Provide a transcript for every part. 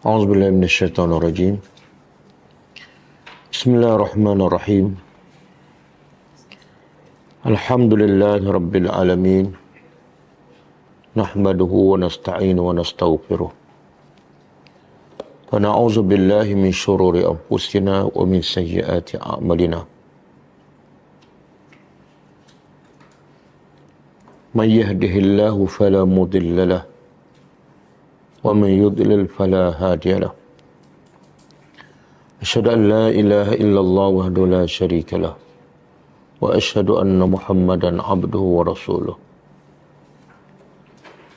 A'udzubillahi minasyaitonirrajim. Bismillahirrahmanirrahim. Alhamdulillahi rabbil alamin. Nahmaduhu wa nasta'inu wa nastaghfiruh. Wa na'udzu billahi min syururi anfusina wa min sayyiati a'malina. Man yahdihillahu fala mudilla lahu wa man yudlil fala hadiya lahu. Asyhadu an la ilaha illallah wahdahu la syarika lah wa asyhadu anna Muhammadan abduhu wa rasuluh.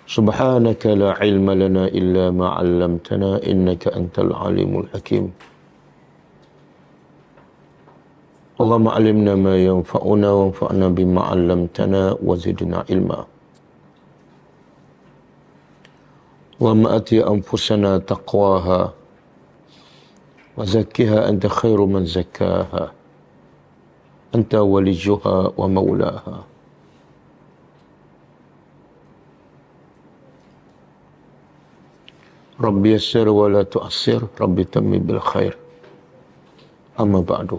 Subhanaka la ilma lana illa ma 'allamtana innaka antal alimul hakim. Allahumma 'allimna ma yanfa'una wanfa'na bima 'allamtana wa zidna ilma. Wa ma'ati anfusana taqwaha wa zakkiha anta khairu man zakkaha anta waliyuha wa maulaha. Rabbi yassir wa la tu'assir, Rabbi tammim bil khair. Amma ba'du.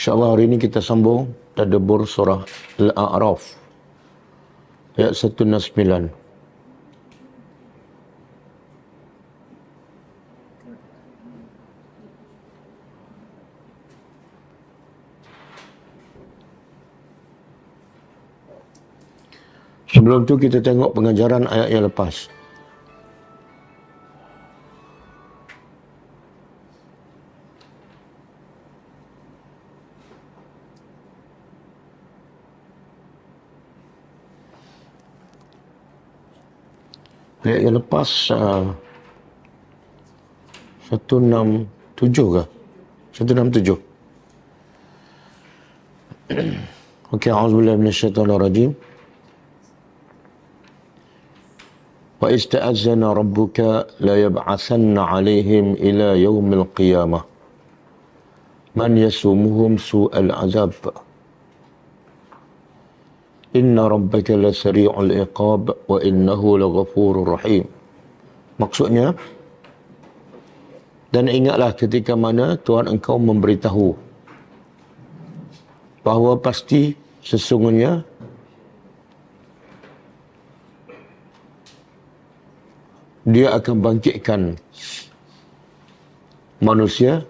InsyaAllah hari ini kita sambung tadabbur surah Al-A'raf ayat 109. Sebelum tu kita tengok pengajaran ayat yang lepas. Ayat yang lepas 167 ke? 167. Okey, a'udzubillahi minasyaitonirrajim. Wa ista'azzana rabbuka la yab'atsanna 'alaihim ila yaumil qiyamah man yasumuhum su'al 'adzab. Inna rabbaka lasari'ul iqab wa innahu laghafurur rahim. Maksudnya, dan ingatlah ketika mana Tuhan engkau memberitahu bahawa pasti sesungguhnya Dia akan bangkitkan manusia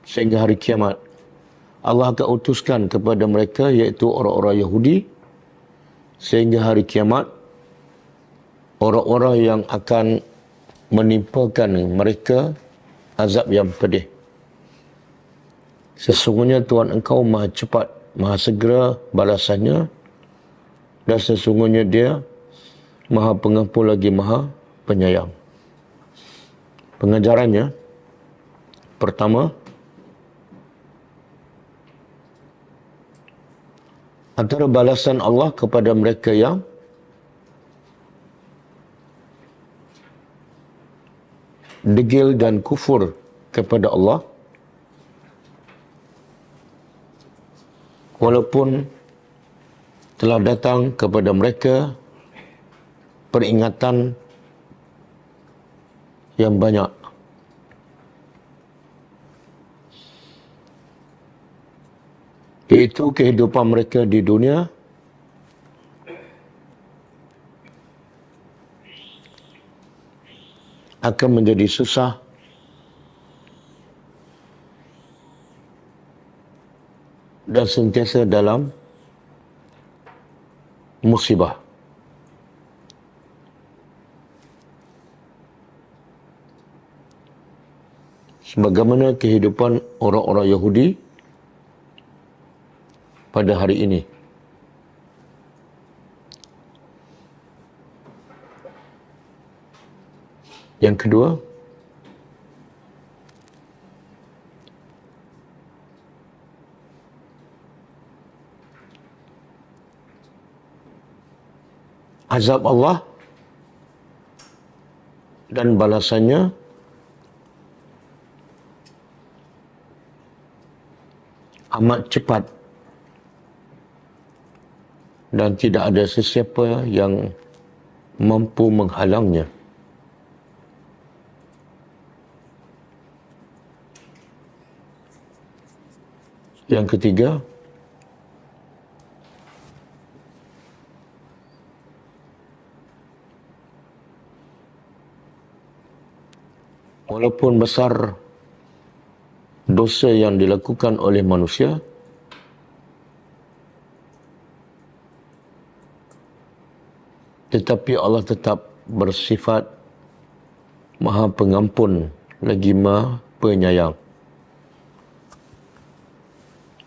sehingga hari kiamat. Allah akan utuskan kepada mereka iaitu orang-orang Yahudi sehingga hari kiamat orang-orang yang akan menimpakan mereka azab yang pedih. Sesungguhnya Tuhan engkau maha cepat, maha segera balasannya, dan sesungguhnya Dia maha pengampun lagi maha penyayang. Pengajarannya, pertama, antara balasan Allah kepada mereka yang degil dan kufur kepada Allah, walaupun telah datang kepada mereka peringatan yang banyak. Iaitu kehidupan mereka di dunia akan menjadi susah dan sentiasa dalam musibah. Sebagaimana kehidupan orang-orang Yahudi pada hari ini. Yang kedua, azab Allah dan balasannya amat cepat dan tidak ada sesiapa yang mampu menghalangnya. Yang ketiga, walaupun besar dosa yang dilakukan oleh manusia, tetapi Allah tetap bersifat Maha Pengampun lagi Maha Penyayang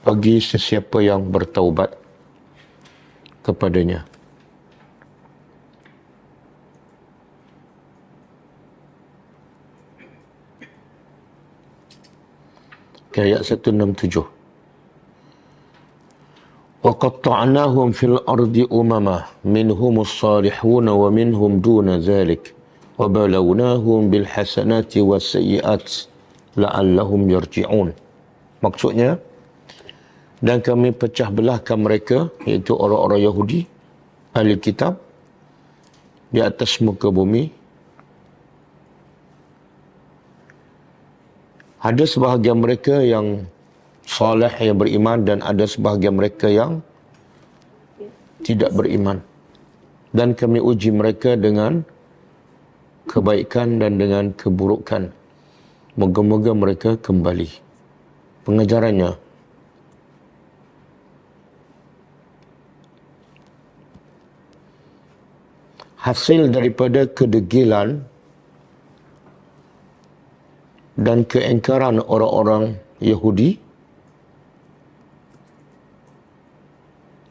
bagi sesiapa yang bertaubat kepadanya. Ayat 167. وَقَطَّعْنَاهُمْ فِي الْأَرْضِ أُمَمًا مِنْهُمُ الصَّالِحُونَ وَمِنْهُمْ دُونَ ذَلِكَ وَبَلَوْنَاهُمْ بِالْحَسَنَاتِ وَالسَّيِّئَاتِ لَعَلَّهُمْ يَرْجِعُونَ. Maksudnya, dan kami pecah belahkan mereka, iaitu orang-orang Yahudi, ahli kitab, di atas muka bumi. Ada sebahagian mereka yang soleh, yang beriman, dan ada sebahagian mereka yang tidak beriman. Dan kami uji mereka dengan kebaikan dan dengan keburukan. Moga-moga mereka kembali. Pengajarannya, hasil daripada kedegilan dan keingkaran orang-orang Yahudi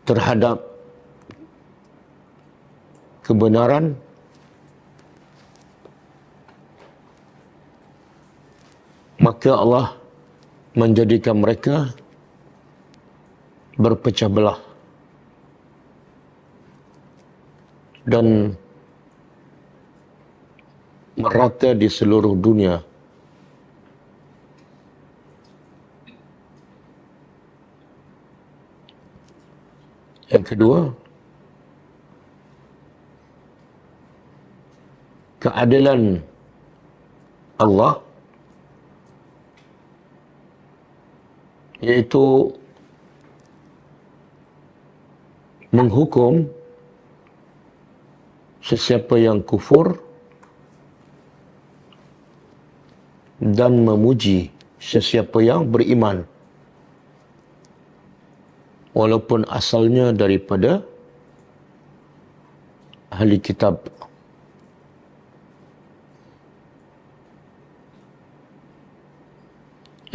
terhadap kebenaran, maka Allah menjadikan mereka berpecah belah dan merata di seluruh dunia. Yang kedua, keadilan Allah, iaitu menghukum sesiapa yang kufur dan memuji sesiapa yang beriman, walaupun asalnya daripada ahli kitab.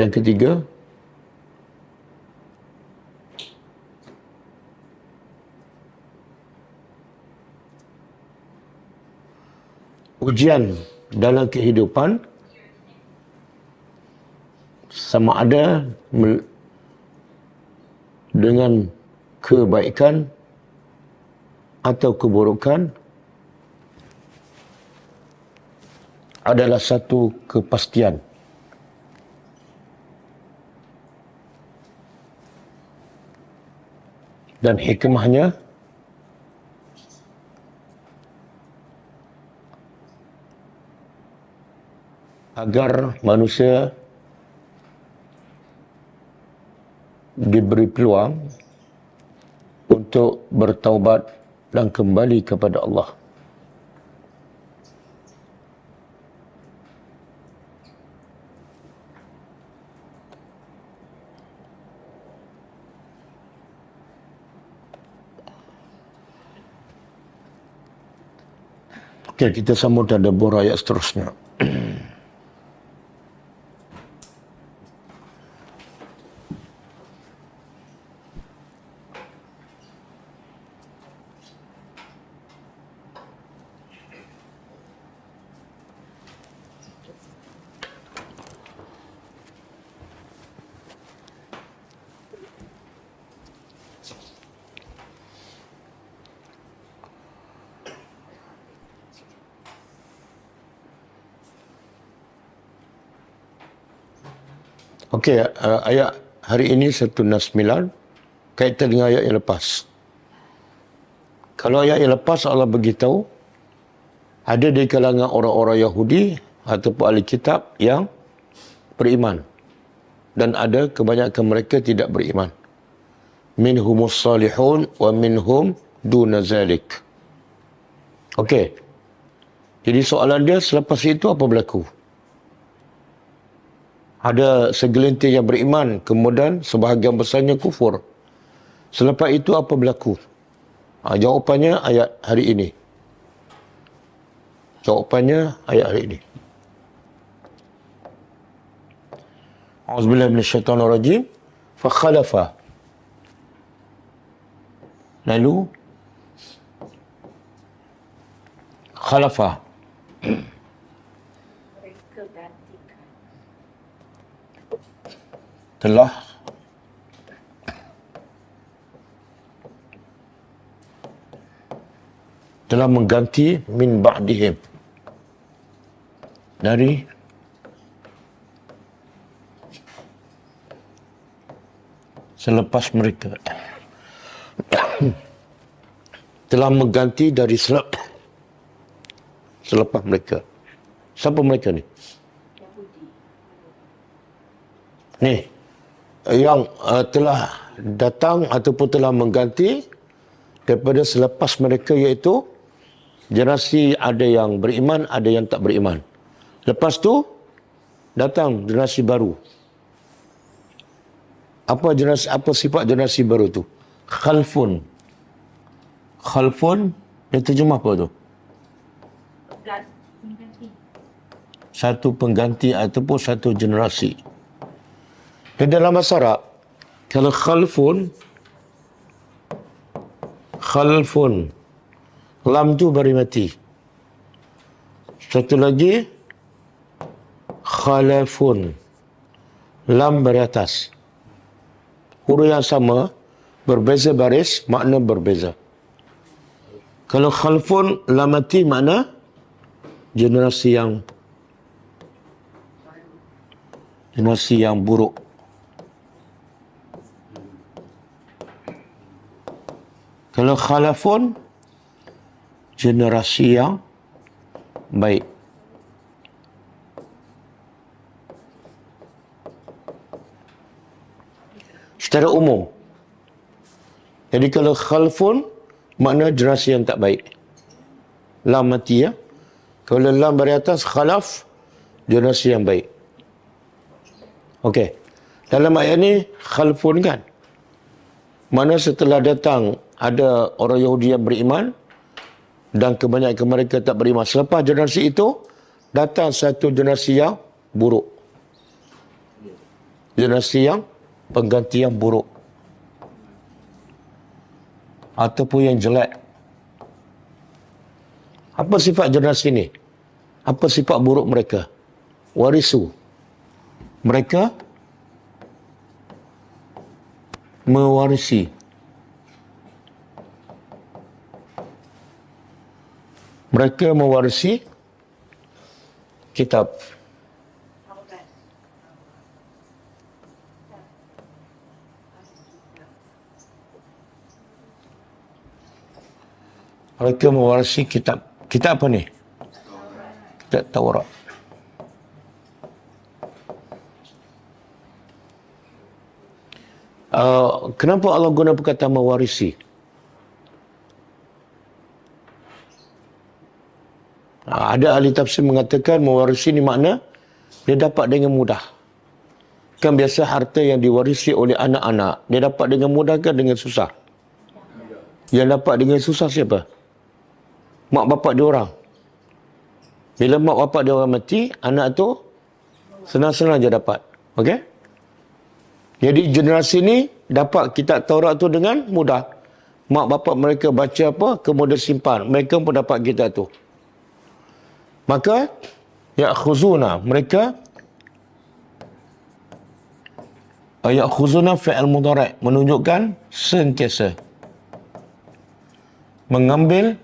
Yang ketiga, ujian dalam kehidupan sama ada dengan kebaikan atau keburukan adalah satu kepastian. Dan hikmahnya agar manusia diberi peluang untuk bertaubat dan kembali kepada Allah. Okey, kita sambung tadabbur ayat seterusnya. Okey, ayat hari ini 169 kaitan dengan ayat yang lepas. Kalau ayat yang lepas Allah beritahu, ada di kalangan orang-orang Yahudi ataupun ahli kitab yang beriman. Dan ada kebanyakan mereka tidak beriman. Minhumus salihun wa minhum duna zalik. Okey. Jadi soalan dia, selepas itu apa berlaku? Ada segelintir yang beriman, kemudian sebahagian besarnya kufur. Selepas itu apa berlaku? Jawapannya ayat hari ini. Jawapannya ayat hari ini. A'udzubillahi minasyaitonirrajim. Fakhalafa. Lalu khalafa. Mereka gantikan. telah mengganti min ba'dihim, dari selepas mereka. Telah mengganti dari selepas mereka. Siapa mereka ni? Ni yang telah datang ataupun telah mengganti daripada selepas mereka, iaitu generasi ada yang beriman, ada yang tak beriman. Lepas tu datang generasi baru. Apa sifat generasi baru tu? Khalfun. Khalfun, dia terjemah apa tu? Pengganti. Satu pengganti ataupun satu generasi. Dan dalam bahasa Arab, kalau khalfun, lam tu bari mati. Satu lagi, khalafun, lam bari atas. Huruf yang sama, berbeza baris, makna berbeza. Kalau khalfun, lam mati, makna generasi yang buruk. Kalau khalafun, generasi yang baik. Secara umum. Jadi kalau khalfun, makna generasi yang tak baik. Lam mati, ya. Kalau lam bari atas, khalaf, generasi yang baik. Okey. Dalam ayat ni, khalfun kan? Mana setelah datang ada orang Yahudi yang beriman dan kebanyakan mereka tak beriman. Selepas generasi itu, datang satu generasi yang buruk. Generasi yang pengganti yang buruk. Ataupun yang jelek. Apa sifat generasi ini? Apa sifat buruk mereka? Warisu. Mereka mewarisi. Mereka mewarisi kitab. Mereka mewarisi kitab. Kitab apa ni? Kitab Taurat. Kenapa Allah guna perkataan mewarisi? Ada ahli tafsir mengatakan mewarisi ni makna dia dapat dengan mudah. Kan biasa harta yang diwarisi oleh anak-anak, dia dapat dengan mudah kan dengan susah? Yang dapat dengan susah siapa? Mak bapak dia orang. Bila mak bapak dia orang mati, anak tu senang-senang je dapat. Okey? Jadi generasi ni dapat kitab Taurat tu dengan mudah. Mak bapak mereka baca apa, kemudian simpan. Mereka pun dapat kitab tu. Maka ya'khuzuna, mereka ya'khuzuna fi'il mudhari' menunjukkan sentiasa mengambil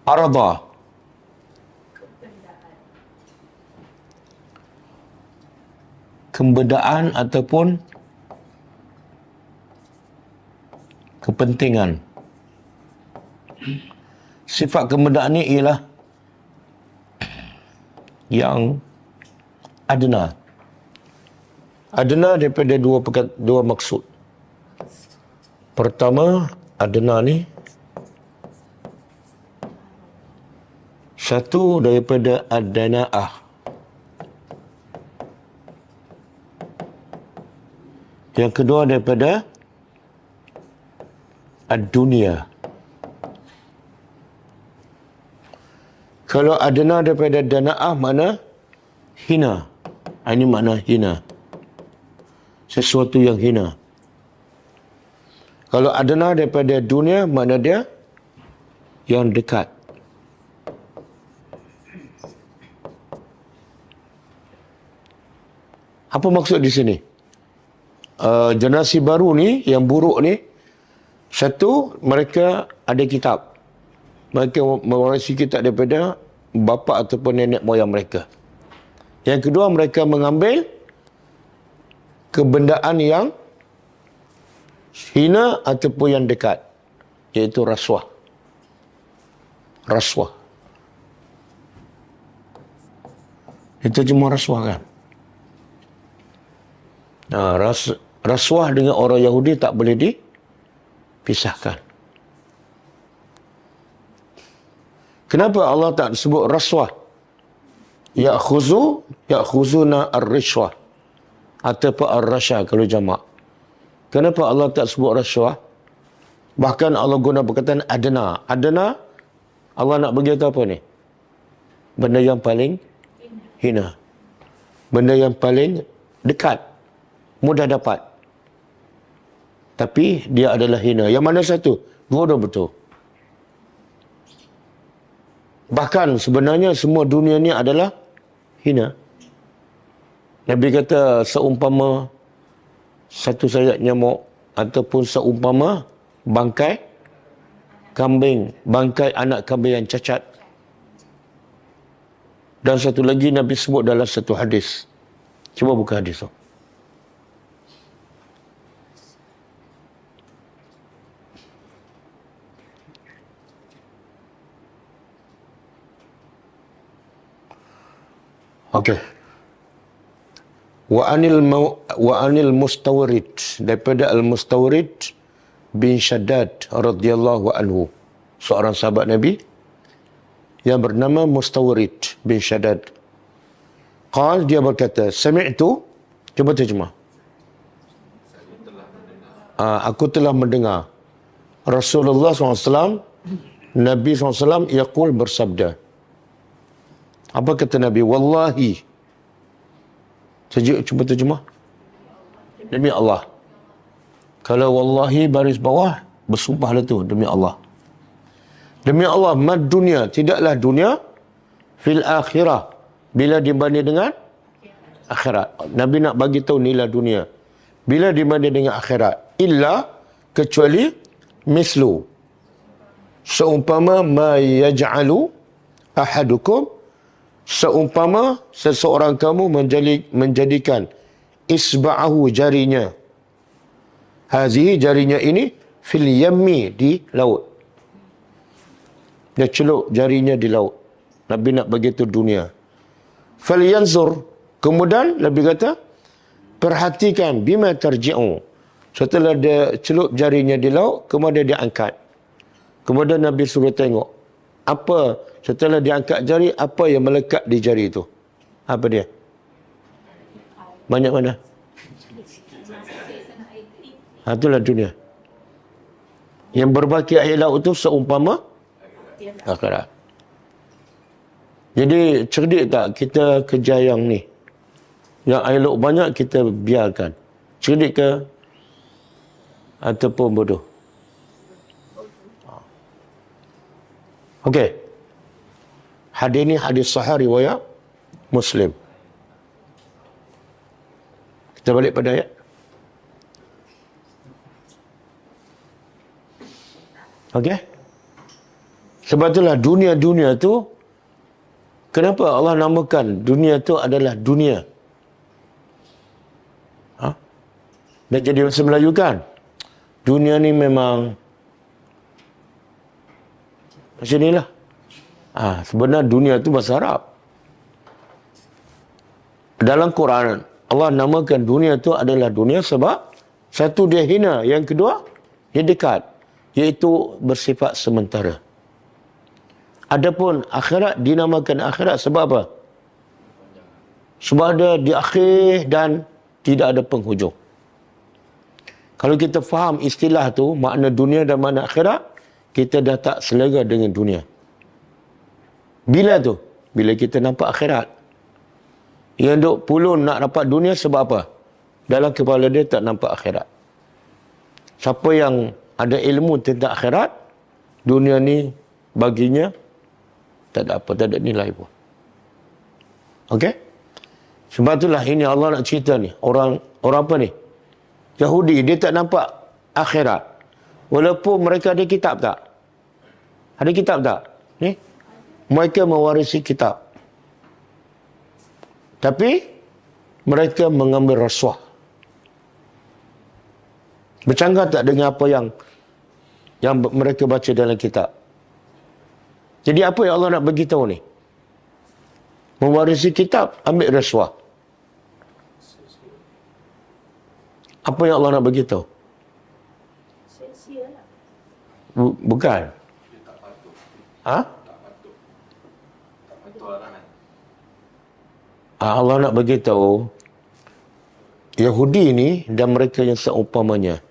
arda, kembedaan ataupun kepentingan. Sifat kemudahan ini ialah yang adna. Adna daripada dua maksud. Pertama, adna ni satu daripada ad-dana'ah. Yang kedua daripada ad-dunia. Kalau adna daripada dana'ah mana hina. Ini makna hina. Sesuatu yang hina. Kalau adna daripada dunia, makna dia yang dekat. Apa maksud di sini? Generasi baru ni, yang buruk ni, satu, mereka ada kitab. Mereka mewarisi kitab daripada bapa ataupun nenek moyang mereka. Yang kedua, mereka mengambil kebendaan yang hina ataupun yang dekat, iaitu rasuah. Rasuah. Itu cuma rasuah kan? Nah, rasuah dengan orang Yahudi tak boleh dipisahkan. Kenapa Allah tak sebut rasuah? Ya'khuzuna ar-rishwah ataupun ar-rasha kalau jamak. Kenapa Allah tak sebut rasuah? Bahkan Allah guna perkataan adna. Adna, Allah nak bagi tahu apa ni? Benda yang paling hina. Benda yang paling dekat. Mudah dapat. Tapi dia adalah hina. Yang mana satu? Dua-dua betul. Bahkan sebenarnya semua dunia ni adalah hina. Nabi kata seumpama satu sayap nyamuk ataupun seumpama bangkai kambing, bangkai anak kambing yang cacat. Dan satu lagi Nabi sebut dalam satu hadis. Cuba buka hadis tu. Okey. Wa anil Mustawrid, daripada al-Mustawrid bin Shaddad radhiyallahu anhu, seorang sahabat Nabi yang bernama Mustawrid bin Shaddad. Dia berkata, sami'tu, cuba terjemah. Aku telah mendengar Rasulullah SAW, Nabi SAW yaqul, bersabda. Apa kata Nabi? Wallahi. Cuba terjemah. Demi Allah. Kalau wallahi baris bawah, bersumpahlah tu demi Allah. Demi Allah, mad dunia, tidaklah dunia fil akhirah, bila dibanding dengan akhirat. Nabi nak bagi tahu nilai dunia bila dibanding dengan akhirat, illa, kecuali mislu, seumpama ma yaj'alu ahadukum, seumpama seseorang kamu menjadikan isba'ahu, jarinya, hazihi, jarinya ini, fil yammi, di laut. Dia celup jarinya di laut. Nabi nak bagi itu dunia. Falyanzur, kemudian Nabi kata, perhatikan, bima tarji'u. Setelah dia celup jarinya di laut, kemudian dia angkat. Kemudian Nabi suruh tengok, apa setelah diangkat jari, apa yang melekat di jari itu? Apa dia? Banyak mana? Itulah dunia. Yang berbaki air laut itu seumpama akhirat. Jadi cerdik tak kita kerja yang ni? Yang air laut banyak kita biarkan. Cerdik ke? Ataupun bodoh? Okey. Hadis ini hadis sahih riwayat Muslim. Kita balik pada ayat. Okey. Sebab itulah dunia-dunia tu, kenapa Allah namakan dunia tu adalah dunia? Dah jadi bahasa Melayu kan? Dunia ni memang Macam inilah. Sebenarnya dunia tu bahasa Arab. Dalam Quran, Allah namakan dunia tu adalah dunia sebab satu dia hina, yang kedua dia dekat, iaitu bersifat sementara. Adapun akhirat dinamakan akhirat sebab apa? Sebab ada di akhir dan tidak ada penghujung. Kalau kita faham istilah tu, makna dunia dan makna akhirat, kita dah tak selera dengan dunia. Bila tu? Bila kita nampak akhirat. Yang duk pulun nak dapat dunia sebab apa? Dalam kepala dia tak nampak akhirat. Siapa yang ada ilmu tentang akhirat, dunia ni baginya tak ada apa, tak ada nilai pun. Okey? Sebab itulah ini Allah nak cerita ni. Orang apa ni? Yahudi, dia tak nampak akhirat. Walaupun mereka ada kitab tak? Ada kitab tak? Ni? Mereka mewarisi kitab. Tapi mereka mengambil rasuah. Bercanggah tak dengan apa yang mereka baca dalam kitab? Jadi apa yang Allah nak beritahu ni? Mewarisi kitab, ambil rasuah. Apa yang Allah nak beritahu? Sia-sia lah. Bukan. Allah nak beritahu Yahudi ni dan mereka yang seumpamanya,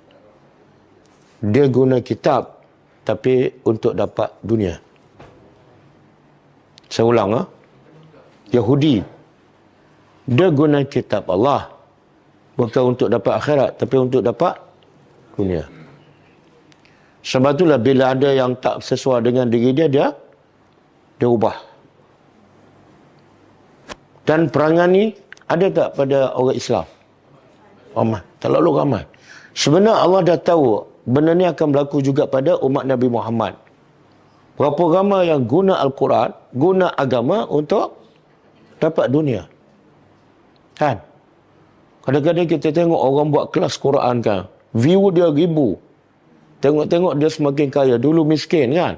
dia guna kitab tapi untuk dapat dunia. Saya ulang. Yahudi, dia guna kitab Allah bukan untuk dapat akhirat tapi untuk dapat dunia. Sebab itulah bila ada yang tak sesuai dengan diri dia, dia ubah. Dan perangan ni ada tak pada orang Islam? Ramai. Terlalu ramai. Sebenarnya Allah dah tahu benda ni akan berlaku juga pada umat Nabi Muhammad. Berapa ramai yang guna Al-Quran, guna agama untuk dapat dunia. Kan? Kadang-kadang kita tengok orang buat kelas Quran kan. View dia 1000. Tengok-tengok dia semakin kaya. Dulu miskin kan?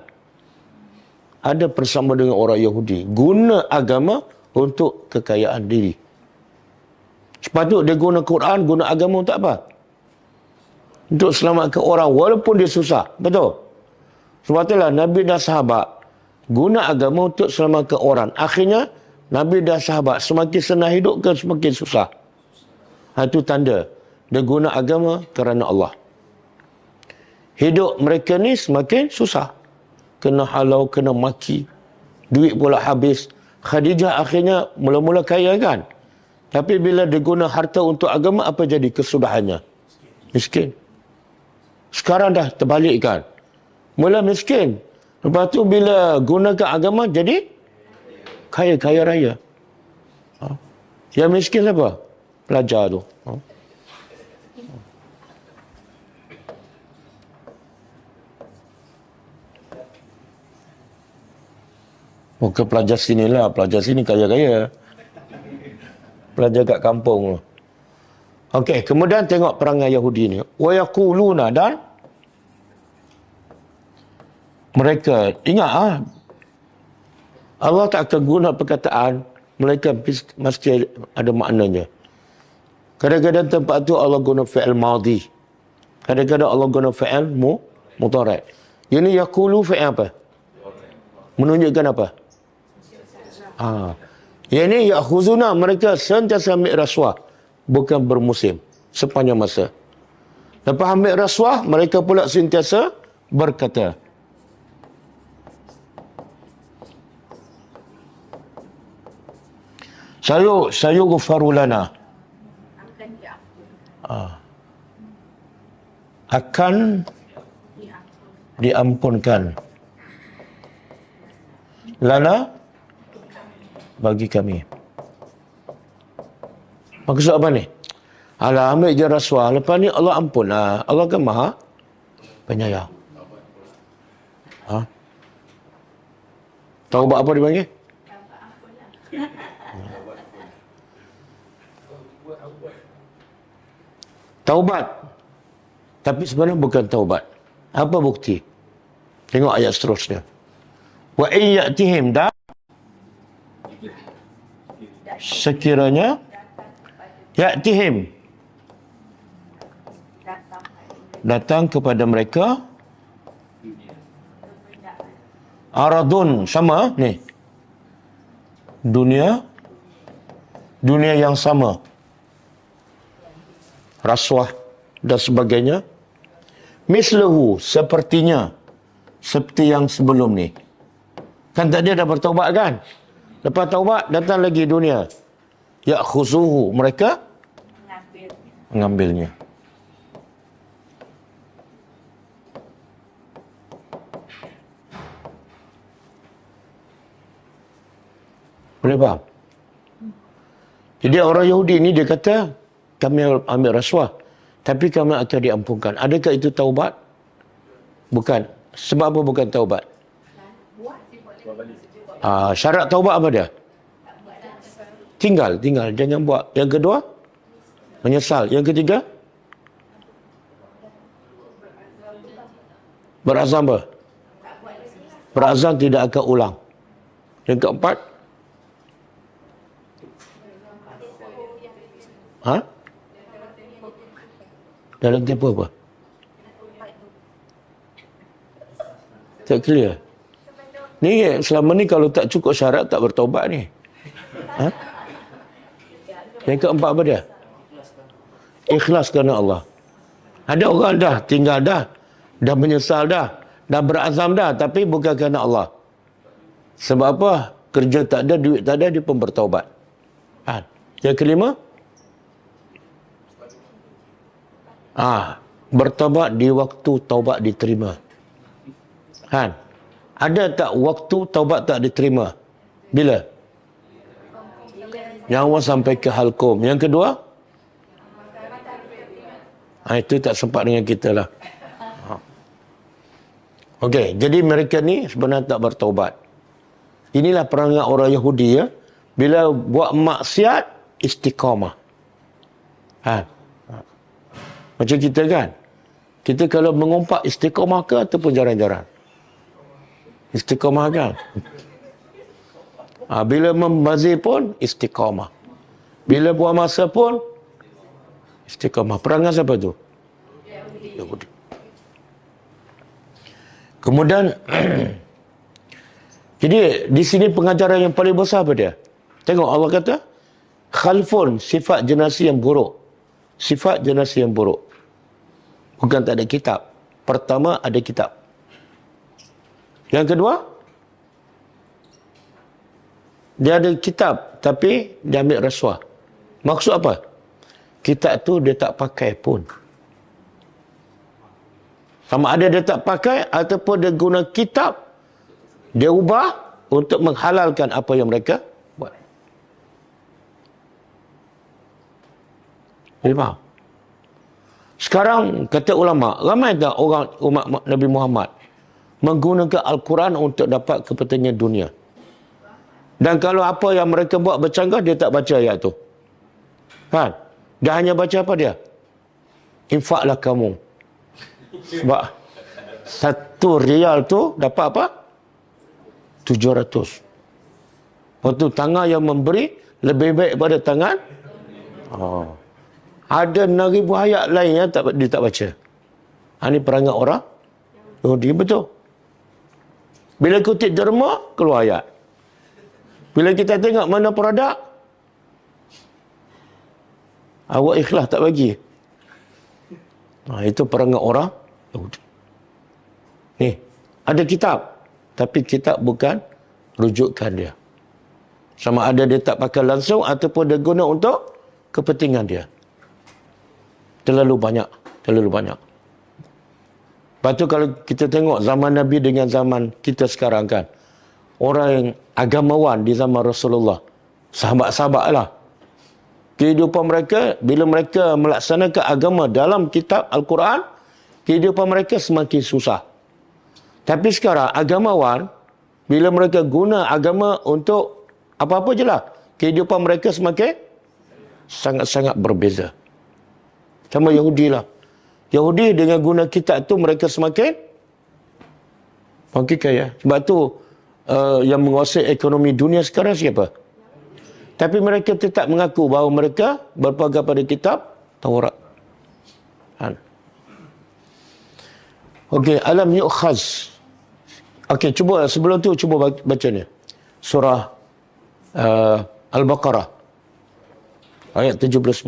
Ada bersama dengan orang Yahudi. Guna agama untuk kekayaan diri. Sepatutnya dia guna Quran, guna agama untuk apa? Untuk selamatkan orang walaupun dia susah. Betul? Sebab itulah Nabi dan sahabat guna agama untuk selamatkan orang. Akhirnya Nabi dan sahabat semakin senang hidup ke semakin susah? Itu tanda dia guna agama kerana Allah. Hidup mereka ni semakin susah. Kena halau, kena maki. Duit pula habis. Khadijah akhirnya mula-mula kaya kan? Tapi bila dia guna harta untuk agama, apa jadi kesudahannya? Miskin. Sekarang dah terbalik kan? Mula miskin. Lepas tu bila gunakan agama, jadi kaya raya. Yang miskin apa? Pelajar tu. Bukan pelajar sini lah. Pelajar sini kaya-kaya. Pelajar kat kampung. Okey, kemudian tengok perangai Yahudi ni. Wa yaquluna, dan mereka, ingat Allah tak akan guna perkataan, mereka mesti ada maknanya. Kadang-kadang tempat tu Allah guna fi'il madhi. Kadang-kadang Allah guna fi'il mudhari'. Ini yaqulu fi'il apa? Menunjukkan apa? Yang ini ya'khuzuna, mereka sentiasa ambil rasuah, bukan bermusim, sepanjang masa. Lepas ambil rasuah, mereka pula sentiasa berkata, sayughfaru lana, Akan diampun. akan diampunkan lana, bagi kami. Maksud apa ni? Alah, ambil je rasuah. Lepas ni Allah ampun. Allah kan maha penyayang. Taubat apa dipanggil? Taubat. Tapi sebenarnya bukan taubat. Apa bukti? Tengok ayat seterusnya. Wa in ya'tihim, dan sekiranya ya'tihim, datang kepada mereka aradun, sama ni, dunia yang sama, rasuah dan sebagainya, mislahu, sepertinya seperti yang sebelum ni. Kan tadi dah bertaubat kan, lepas taubat datang lagi dunia, ya'khuzuhu, mereka mengambilnya. Boleh faham? Jadi orang Yahudi ni dia kata, kami ambil rasuah, tapi kami akan diampunkan. Adakah itu taubat? Bukan. Sebab apa bukan taubat? Syarat taubat apa dia? Tinggal. Jangan buat. Yang kedua, menyesal. Yang ketiga, berazam apa? Berazam tidak akan ulang. Yang keempat, dalam tempoh apa? Tak clear. Ni selama ni kalau tak cukup syarat tak bertaubat ni. Yang keempat apa dia? Ikhlas kerana Allah. Ada orang dah tinggal dah menyesal dah berazam dah, tapi bukan kerana Allah. Sebab apa? Kerja tak ada, duit tak ada, dia pun bertaubat. Yang kelima, bertaubat di waktu taubat diterima. Ada tak waktu taubat tak diterima? Bila? Nyawa sampai ke halkum. Yang kedua, itu tak sempat dengan kita lah. Okey, jadi mereka ni sebenarnya tak bertaubat. Inilah perangai orang Yahudi ya. Bila buat maksiat, istiqamah. Macam kita kan. Kita kalau mengumpat istiqamah ke ataupun jarang-jarang? Istiqamah kan. Bila membazir pun istiqamah. Bila buang masa pun istiqamah. Perangai siapa tu? Yahudi. Kemudian jadi di sini pengajaran yang paling besar apa dia? Tengok Allah kata khalfun, sifat generasi yang buruk. Sifat generasi yang buruk. Bukan tak ada kitab. Pertama ada kitab. Yang kedua, dia ada kitab tapi dia ambil rasuah. Maksud apa? Kitab tu dia tak pakai pun. Sama ada dia tak pakai ataupun dia guna kitab, dia ubah untuk menghalalkan apa yang mereka buat. Faham? Sekarang kata ulama, ramai tak orang umat Nabi Muhammad menggunakan Al-Quran untuk dapat kepentingan dunia. Dan kalau apa yang mereka buat bercanggah, dia tak baca ayat tu. Kan? Dia hanya baca apa dia? Infaklah kamu. Sebab $1 tu dapat apa? 700. Waktu tangan yang memberi lebih baik daripada tangan. Ada 6,000 ayat lain yang dia tak baca. Ini perangai orang Yahudi, betul. Bila kutip derma, keluar ayat. Bila kita tengok mana produk, awak ikhlas tak bagi. Itu perangai orang Yahudi. Ni, ada kitab. Tapi kitab bukan rujukan dia. Sama ada dia tak pakai langsung ataupun dia guna untuk kepentingan dia. Terlalu banyak. Lepas tu kalau kita tengok zaman Nabi dengan zaman kita sekarang kan. Orang yang agamawan di zaman Rasulullah. Sahabat-sahabat lah. Kehidupan mereka, bila mereka melaksanakan agama dalam kitab Al-Quran, kehidupan mereka semakin susah. Tapi sekarang agamawan, bila mereka guna agama untuk apa-apa je lah, kehidupan mereka semakin sangat-sangat berbeza. Sama Yahudi lah. Yahudi dengan guna kitab tu mereka semakin kaya. Sebab tu yang menguasai ekonomi dunia sekarang siapa? Tapi mereka tetap mengaku bahawa mereka berpegang pada kitab Taurat. Okey, alam yu'khaz. Okey, cuba sebelum tu cuba baca ni. Surah Al-Baqarah ayat 79.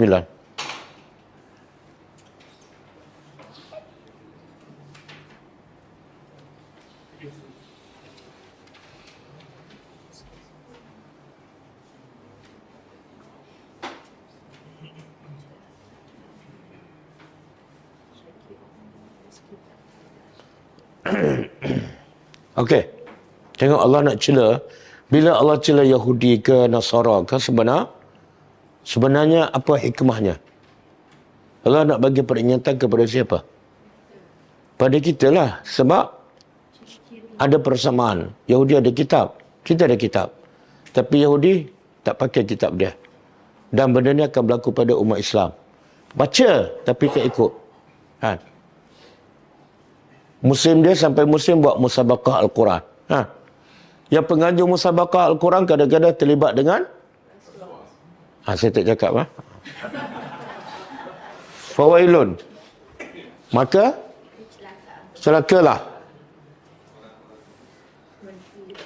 Okey. Tengok Allah nak cela. Bila Allah cela Yahudi ke Nasara ke sebenarnya apa hikmahnya? Allah nak bagi peringatan kepada siapa? Pada kita lah. Sebab ada persamaan. Yahudi ada kitab. Kita ada kitab. Tapi Yahudi tak pakai kitab dia. Dan benda ni akan berlaku pada umat Islam. Baca tapi tak ikut. Muslim dia sampai Muslim buat musabaqah Al-Quran. Yang penganjur musabaqah Al-Quran kadang-kadang terlibat dengan saya tak cakap fawailun. Maka celakalah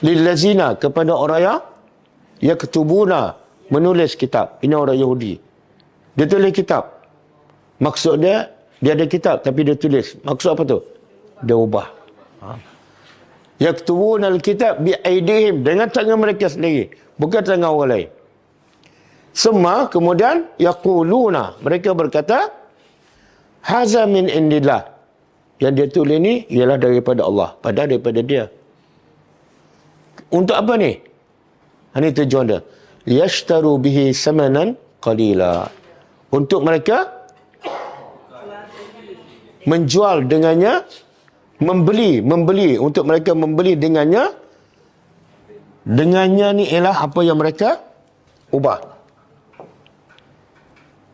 lillazina, kepada orang yang yaktubuna, menulis kitab. Ini orang Yahudi. Dia tulis kitab. Maksud dia ada kitab tapi dia tulis. Maksud apa tu? Dia ubah. Yaktubuna al-kitab bi'aidihim, dengan tangan mereka sendiri, bukan tangan orang lain. Semua kemudian yaquluna, mereka berkata haza min indillah, yang dia tulis ni ialah daripada Allah, padahal daripada dia. Untuk apa ni? Ini tujuan dia. Yashtaru bihi samanan qalila, untuk mereka menjual dengannya, membeli untuk mereka membeli dengannya ni ialah apa yang mereka ubah.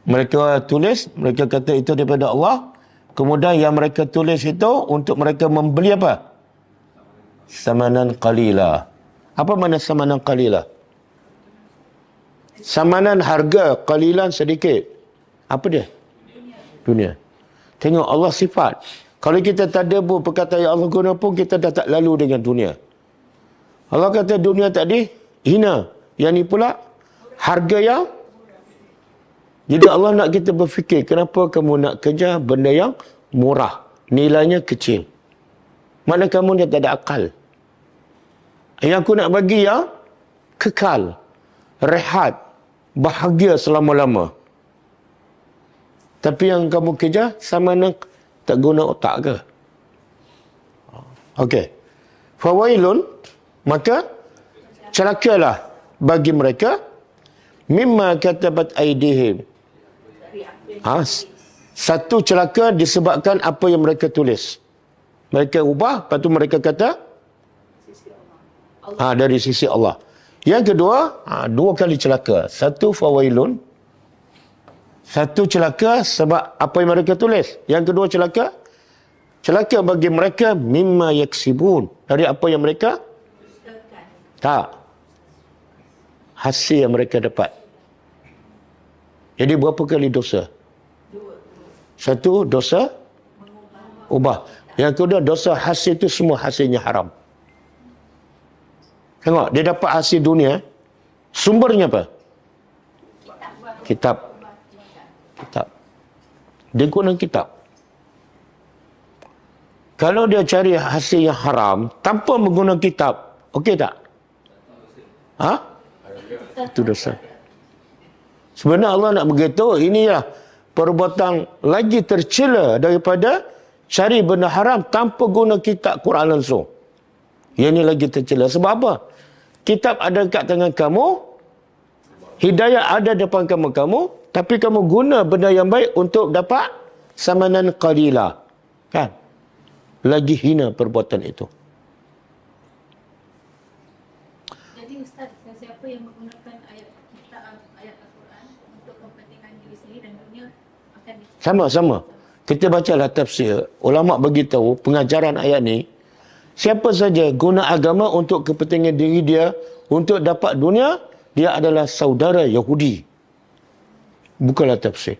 Mereka tulis, mereka kata itu daripada Allah, kemudian yang mereka tulis itu untuk mereka membeli apa? Samanan qalila. Apa makna samanan qalila? Samanan harga, qalilan sedikit. Apa dia? Dunia. Tengok Allah sifat. Kalau kita tak ada pun perkataan yang Allah guna pun, kita dah tak lalu dengan dunia. Allah kata dunia tadi hina. Yang ni pula harga yang. Jadi Allah nak kita berfikir, kenapa kamu nak kerja benda yang murah, nilainya kecil. Mana kamu dia tak ada akal. Yang aku nak bagi yang kekal, rehat, bahagia selama-lama. Tapi yang kamu kerja sama nak tak guna otak ke? Okey. Fawailun, maka celakalah bagi mereka mimma katabat aidihim. Satu celaka disebabkan apa yang mereka tulis. Mereka ubah, lepas tu mereka kata dari sisi Allah. Yang kedua, dua kali celaka. Satu fawailun, satu celaka sebab apa yang mereka tulis. Yang kedua celaka bagi mereka mimma yaksibun, dari apa yang mereka hasil yang mereka dapat. Jadi berapa kali dosa? Satu, dosa ubah. Yang kedua, dosa hasil itu semua hasilnya haram. Tengok, dia dapat hasil dunia, sumbernya apa? Kitab. Dia guna kitab. Kalau dia cari hasil yang haram tanpa menggunakan kitab, okey tak? Itu dosa. Sebenarnya Allah nak beritahu, inilah perbuatan lagi tercela daripada cari benda haram tanpa guna kitab Quran langsung. Yang ini lagi tercela. Sebab apa? Kitab ada kat tangan kamu, hidayah ada depan kamu, tapi kamu guna benda yang baik untuk dapat samanan qalila. Kan? Lagi hina perbuatan itu. Jadi Ustaz, siapa yang menggunakan ayat Al-Quran untuk kepentingan diri sendiri dan dunia akan Sama-sama. Kita bacalah tafsir. Ulama bagi tahu pengajaran ayat ni, Siapa saja guna agama untuk kepentingan diri dia, untuk dapat dunia, dia adalah saudara Yahudi. Bukanlah tafsir.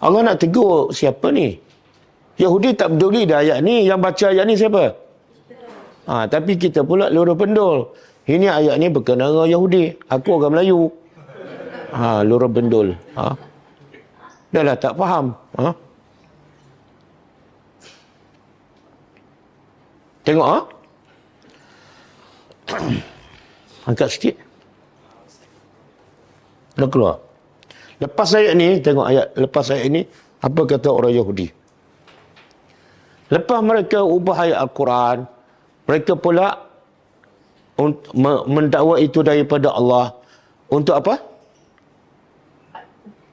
Allah nak tegur siapa ni? Yahudi tak peduli dah ayat ni. Yang baca ayat ni siapa? Tapi kita pula loro pendul. Ini ayat ni berkenaan dengan Yahudi. Aku orang Melayu. Loro pendul. Dah lah tak faham. Tengok angkat sikit. Dah keluar. Lepas ayat ni, tengok lepas ayat ni, apa kata orang Yahudi? Lepas mereka ubah ayat Al-Quran, mereka pula mendakwa itu daripada Allah. Untuk apa?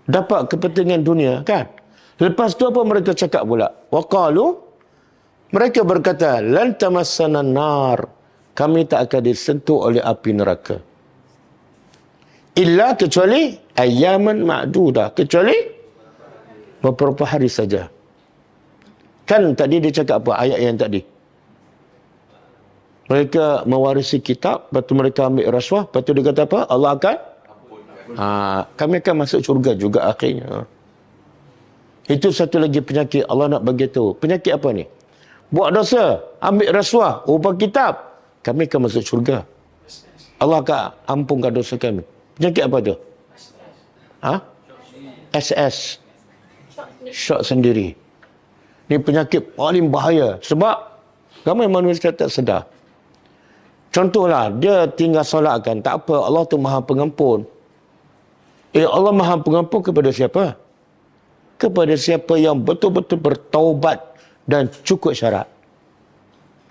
Dapat kepentingan dunia, kan? Lepas tu apa mereka cakap pula? Waqalu, mereka berkata, lan tamassana nar, kami tak akan disentuh oleh api neraka. Illa kecuali ayyaman ma'dudah, kecuali beberapa hari saja. Kan tadi dia cakap apa ayat yang tadi? Mereka mewarisi kitab, lepas tu mereka ambil rasuah, lepas tu dia kata apa? Allah akan kami akan masuk syurga juga akhirnya. Itu satu lagi penyakit Allah nak bagi tahu. Penyakit apa ni? Buat dosa, ambil rasuah, ubah kitab, kami akan masuk syurga. Allah akan ampunkan dosa kami. Penyakit apa tu? SS. Syok sendiri. Ini penyakit paling bahaya. Sebab ramai manusia tak sedar. Contohlah, dia tinggal solat kan. Tak apa, Allah tu maha pengampun. Allah maha pengampun kepada siapa? Kepada siapa yang betul-betul bertaubat dan cukup syarat.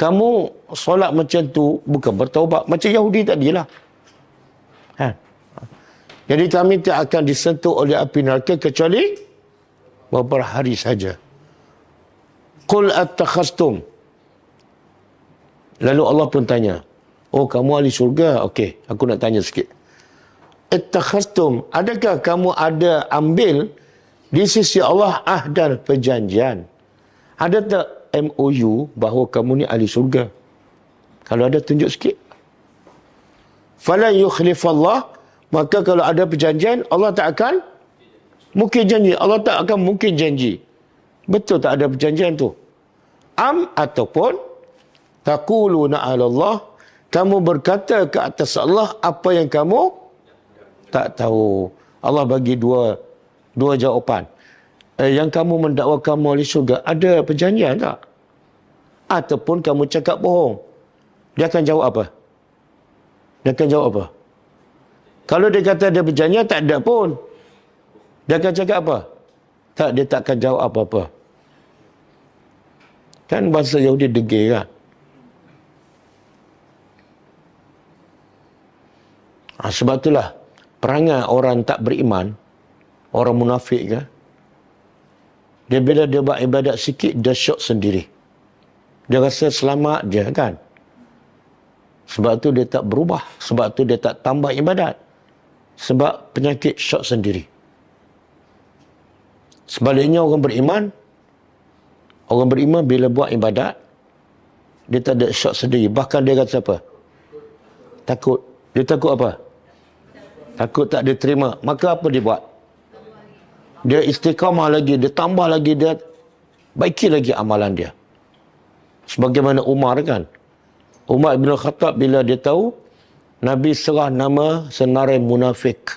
Kamu solat macam tu bukan bertaubat. Macam Yahudi tadilah. Jadi kami tak akan disentuh oleh api neraka kecuali beberapa hari saja. Qul attakhastum. Lalu Allah pun tanya, oh kamu ahli syurga? Okey, aku nak tanya sikit. Attakhastum, adakah kamu ada ambil di sisi Allah ahdan perjanjian? Ada tak MOU bahawa kamu ni ahli syurga? Kalau ada, tunjuk sikit. Fala yukhlifallah, maka kalau ada perjanjian, Allah tak akan mungkin janji. Allah tak akan mungkin janji. Betul tak ada perjanjian tu? Ataupun taquluna 'ala Allah, kamu berkata ke atas Allah apa yang kamu tak tahu. Allah bagi dua jawapan. Yang kamu mendakwa kamu ahli syurga, ada perjanjian tak? Ataupun kamu cakap bohong. Dia akan jawab apa? Dia akan jawab apa? Kalau dia kata ada perjanjian, tak ada pun. Dia akan cakap apa? Tak, dia tak akan jawab apa-apa. Kan bahasa Yahudi degil kan? Sebab itulah, perangai orang tak beriman, orang munafik kan? Dia bila dia buat ibadat sikit, dia syok sendiri. Dia rasa selamat je kan? Sebab tu dia tak berubah. Sebab tu dia tak tambah ibadat. Sebab penyakit syok sendiri. Sebaliknya orang beriman bila buat ibadat, dia tak ada syok sendiri. Bahkan dia kata apa? Takut. Dia takut apa? Takut tak diterima. Maka apa dia buat? Dia istiqamah lagi, dia tambah lagi, dia baiki lagi amalan dia. Sebagaimana Umar kan? Umar bin Khattab bila dia tahu Nabi serah nama senarai munafik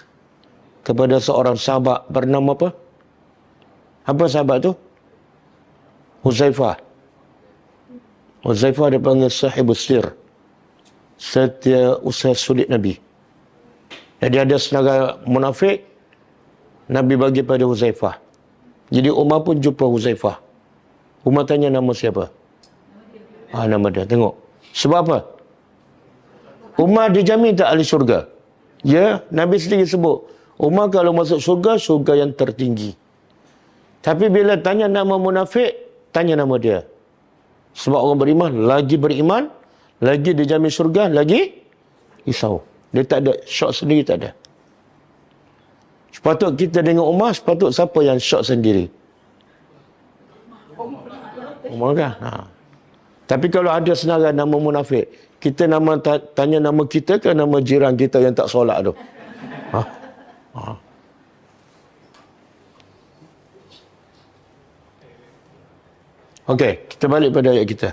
kepada seorang sahabat bernama apa? Apa sahabat tu? Huzaifah. Huzaifah dipanggil sahibus sir. Setia usaha sulit Nabi. Jadi ada senarai munafik, Nabi bagi pada Huzaifah. Jadi Umar pun jumpa Huzaifah. Umar tanya nama siapa? Nama dia. Tengok. Sebab apa? Umar dijamin tak ahli syurga? Ya, Nabi sendiri sebut. Umar kalau masuk syurga, syurga yang tertinggi. Tapi bila tanya nama munafik, tanya nama dia. Sebab orang beriman, lagi dijamin syurga, lagi risau. Dia tak ada, syok sendiri tak ada. Sepatut kita dengan Umar, sepatut siapa yang syok sendiri? Umar kan? Tapi kalau ada senarai nama munafik, kita tanya nama kita ke nama jiran kita yang tak solat tu? Ha? Ha. Okey, kita balik pada ayat kita.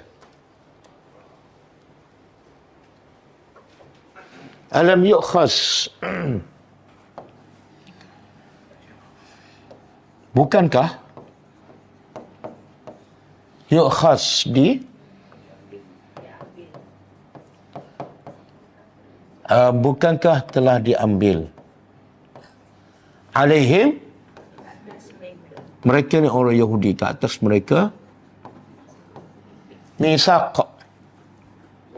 Alam yu'khas. Bukankah yu'khas bukankah telah diambil alaihim, mereka ni orang Yahudi, ke atas mereka, misaq,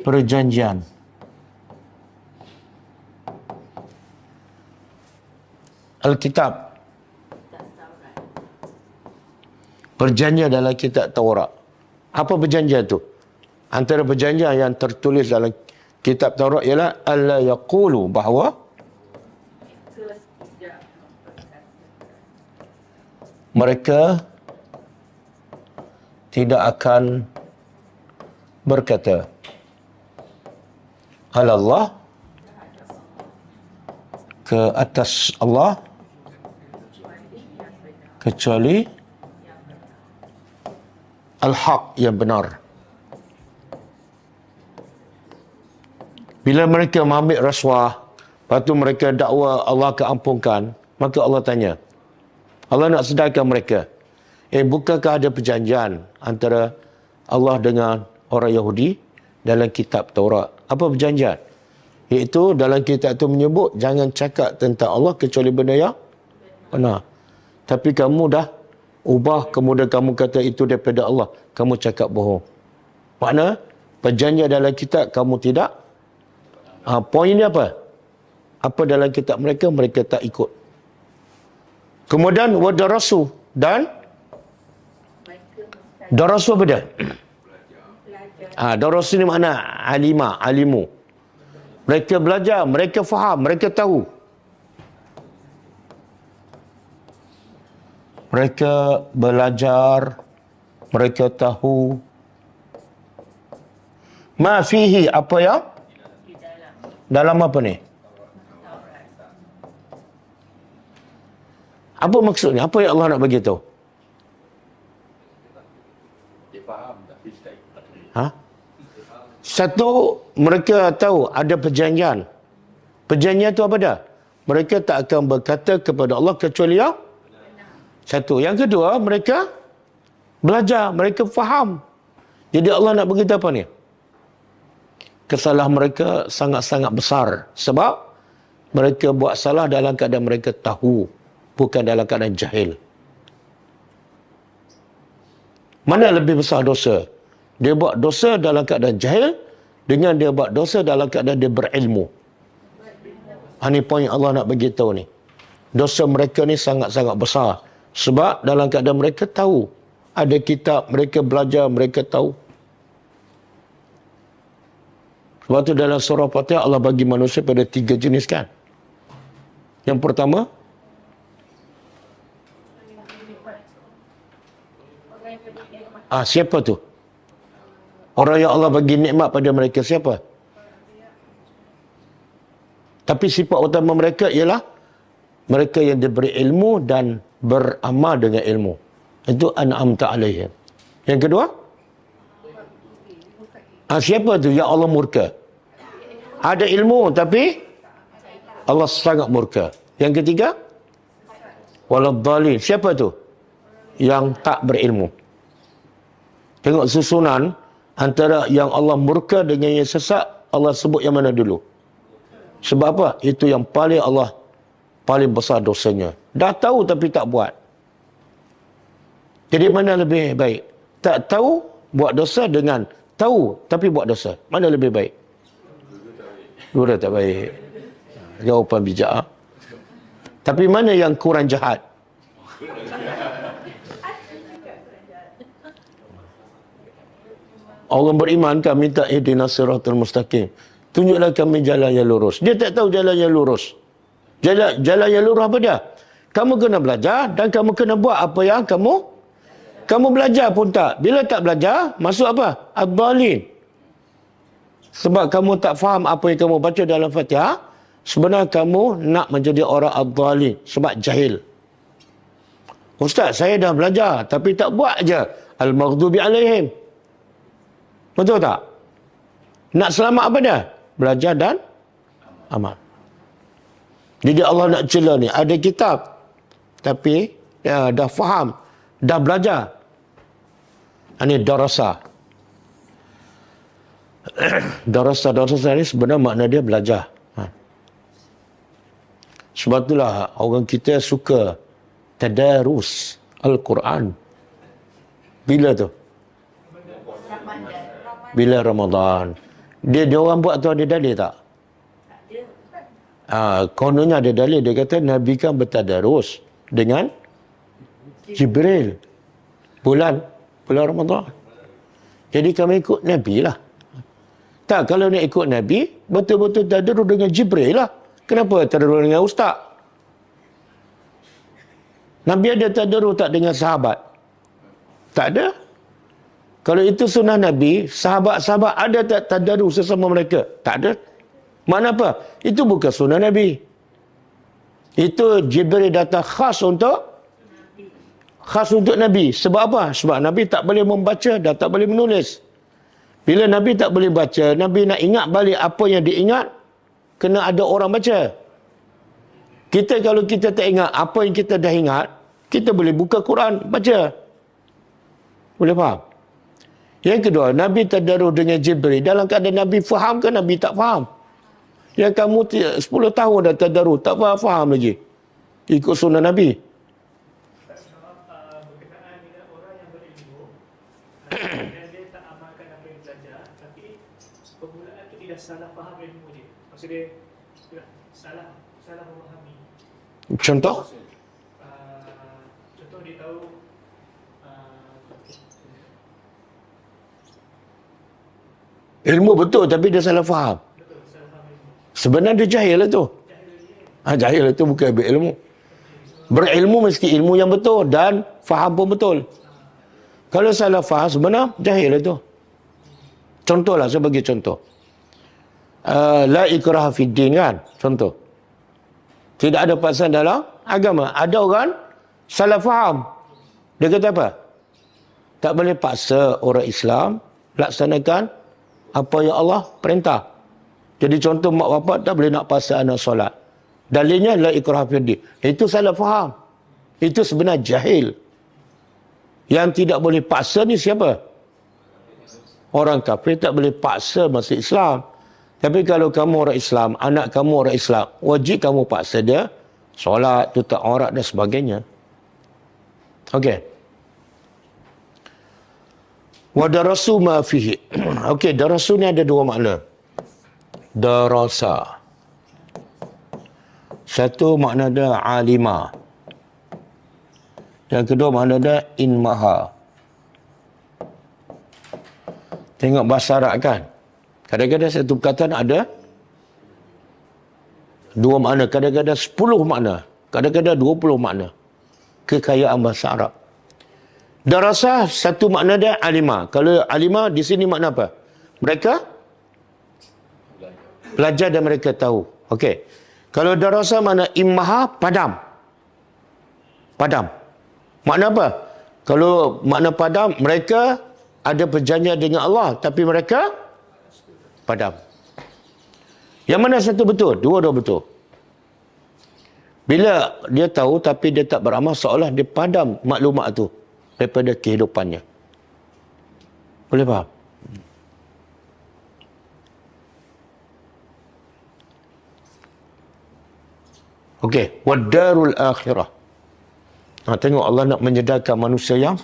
perjanjian, Alkitab, perjanjian dalam kitab Taurat. Apa perjanjian tu? Antara perjanjian yang tertulis dalam kitab Taurat ialah alla yaqulu, bahawa mereka tidak akan berkata Allah, ke atas Allah, kecuali al-haq, yang benar. Bila mereka mengambil rasuah, lepas tu mereka dakwa Allah keampunkan, maka Allah tanya, Allah nak sedarkan mereka, bukankah ada perjanjian antara Allah dengan orang Yahudi dalam kitab Taurat? Apa perjanjian? Iaitu dalam kitab itu menyebut jangan cakap tentang Allah kecuali benda yang benar. Tapi kamu dah ubah, kemudian kamu kata itu daripada Allah, kamu cakap bohong. Makna perjanjian dalam kitab kamu tidak. Poin dia apa? Apa dalam kitab mereka, mereka tak ikut. Kemudian wadarasu, dan darasu apa dia? Darasu ni makna alimu. Mereka belajar, mereka faham, mereka tahu. Mereka belajar, mereka tahu. Ma fihi, apa yang? Dalam apa ni? Apa maksudnya? Apa yang Allah nak bagi tahu? Satu, mereka tahu ada perjanjian. Perjanjian itu apa dah? Mereka tak akan berkata kepada Allah kecuali yang satu. Yang kedua, mereka belajar, mereka faham. Jadi Allah nak beritahu apa ni? Kesalahan mereka sangat-sangat besar. Sebab mereka buat salah dalam keadaan mereka tahu, bukan dalam keadaan jahil. Mana lebih besar dosa? Dia buat dosa dalam keadaan jahil dengan dia buat dosa dalam keadaan dia berilmu. Ini poin Allah nak bagi tahu ni. Dosa mereka ni sangat-sangat besar. Sebab dalam keadaan mereka tahu. Ada kitab, mereka belajar, mereka tahu. Sebab tu dalam surah Fatihah Allah bagi manusia pada 3 jenis kan. Yang pertama, siapa tu? Orang yang Allah bagi nikmat pada mereka siapa? Tapi sifat utama mereka ialah mereka yang diberi ilmu dan beramal dengan ilmu. Itu an'amta alaihim. Yang kedua? Siapa tu yang Allah murka? Ada ilmu tapi Allah sangat murka. Yang ketiga? Waladhdallin. Siapa tu? Yang tak berilmu. Tengok susunan antara yang Allah murka dengan yang sesat, Allah sebut yang mana dulu? Sebab apa? Itu yang paling Allah paling besar dosanya. Dah tahu tapi tak buat. Jadi mana lebih baik? Tak tahu buat dosa dengan tahu tapi buat dosa. Mana lebih baik? Dua tak baik. Jawapan bijak. Tapi mana yang kurang jahat? Orang beriman kan minta ihdinas siratal mustaqim. Tunjuklah kami jalan yang lurus. Dia tak tahu jalan yang lurus. Jalan yang lurus apa dia? Kamu kena belajar dan kamu kena buat apa yang kamu Kamu belajar pun tak. Bila tak belajar, masuk apa? Ad-dhalin. Sebab kamu tak faham apa yang kamu baca dalam Fatihah, sebenarnya kamu nak menjadi orang ad-dhalin. Sebab jahil. Ustaz, saya dah belajar tapi tak buat je. Al-maghdubi alaihim. Betul tak? Nak selamat apa dah? Belajar dan amal. Jadi Allah nak cela ni. Ada kitab. Tapi dah faham. Dah belajar. Ini darasa. Darasa ni sebenarnya makna dia belajar. Sebab itulah orang kita suka tadarus Al-Quran. Bila tu? Bila Ramadan. Dia orang buat tu ada dalil tak? Kononnya ada dalil. Dia kata Nabi kan bertadarus dengan Jibril. Bulan Ramadan. Jadi kami ikut Nabi lah. Tak, kalau nak ikut Nabi, betul-betul tadarus dengan Jibril lah. Kenapa tadarus dengan ustaz? Nabi ada tadarus tak dengan sahabat? Tak ada. Kalau itu sunnah Nabi, sahabat-sahabat ada tak tadarus sesama mereka? Tak ada. Mana apa? Itu bukan sunnah Nabi. Itu Jibril datang khas untuk Nabi. Sebab apa? Sebab Nabi tak boleh membaca dan tak boleh menulis. Bila Nabi tak boleh baca, Nabi nak ingat balik apa yang diingat, kena ada orang baca. Kita kalau kita tak ingat apa yang kita dah ingat, kita boleh buka Quran, baca. Boleh faham? Yang kedua, Nabi tadarus dengan Jibril. Dalam keadaan Nabi faham ke Nabi tak faham? Yang kamu 10 tahun dah tadarus, tak faham lagi. Ikut sunnah Nabi. Berkenaan dengan orang yang berilmu dan dia tak amalkan apa yang belajar, tapi permulaan tu dia dah salah faham ilmu dia. Maksudnya dia salah memahami. Contoh? Contoh dia tahu Ilmu betul tapi dia salah faham. Sebenarnya dia jahil lah tu. Jahil itu bukan berilmu. Berilmu mesti ilmu yang betul dan faham pun betul. Kalau salah faham sebenarnya jahil itu. Contohlah, saya bagi contoh. La ikraha fid din kan? Contoh. Tidak ada paksaan dalam agama. Ada orang salah faham. Dia kata apa? Tak boleh paksa orang Islam laksanakan apa yang Allah perintah. Jadi contoh mak bapak tak boleh nak paksa anak solat. Dalilnya la ikraha fid din. Itu salah faham. Itu sebenarnya jahil. Yang tidak boleh paksa ni siapa? Orang kafir tak boleh paksa masuk Islam. Tapi kalau kamu orang Islam, anak kamu orang Islam, wajib kamu paksa dia solat, tutup aurat dan sebagainya. Okey. Wa darasu ma fihi. Okey, darasu ni ada dua makna. Darasa. Satu makna dia alima. Yang kedua makna dia inmaha. Tengok bahasa Arab kan. Kadang-kadang satu perkataan ada dua makna. Kadang-kadang 10 makna. Kadang-kadang 20 makna. Kekayaan bahasa Arab. Darasa satu makna dia alima. Kalau alima di sini makna apa? Mereka belajar dan mereka tahu. Okey. Kalau darasa makna immaha, padam. Padam. Makna apa? Kalau makna padam, mereka ada perjanjian dengan Allah tapi mereka padam. Yang mana satu betul? Dua-dua betul. Bila dia tahu tapi dia tak beramal, seolah dia padam maklumat tu daripada kehidupannya. Boleh faham? Okey, wadarul akhirah. Tengok Allah nak menyedarkan manusia yang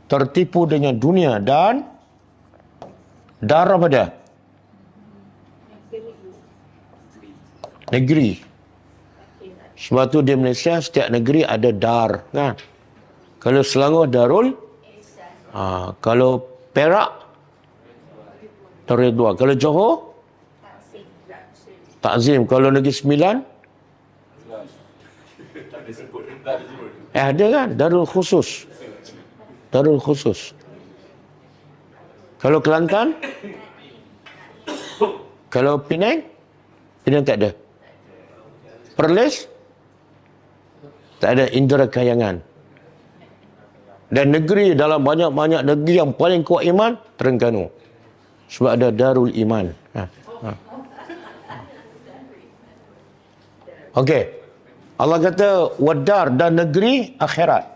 tertipu dengan dunia dan darah pada negeri. Sebab tu di Malaysia setiap negeri ada dar kan. Kalau Selangor Darul, kalau Perak Darul Ridwan, kalau Johor Takzim, kalau Negeri Sembilan ada kan Darul Khusus. Darul khusus. Kalau Kelantan? Kalau Penang? Penang tak ada. Perlis? Tak ada. Indera Kayangan. Dan negeri, dalam banyak-banyak negeri yang paling kuat iman, Terengganu. Sebab ada Darul Iman. Okey. Allah kata wadar dan negeri akhirat.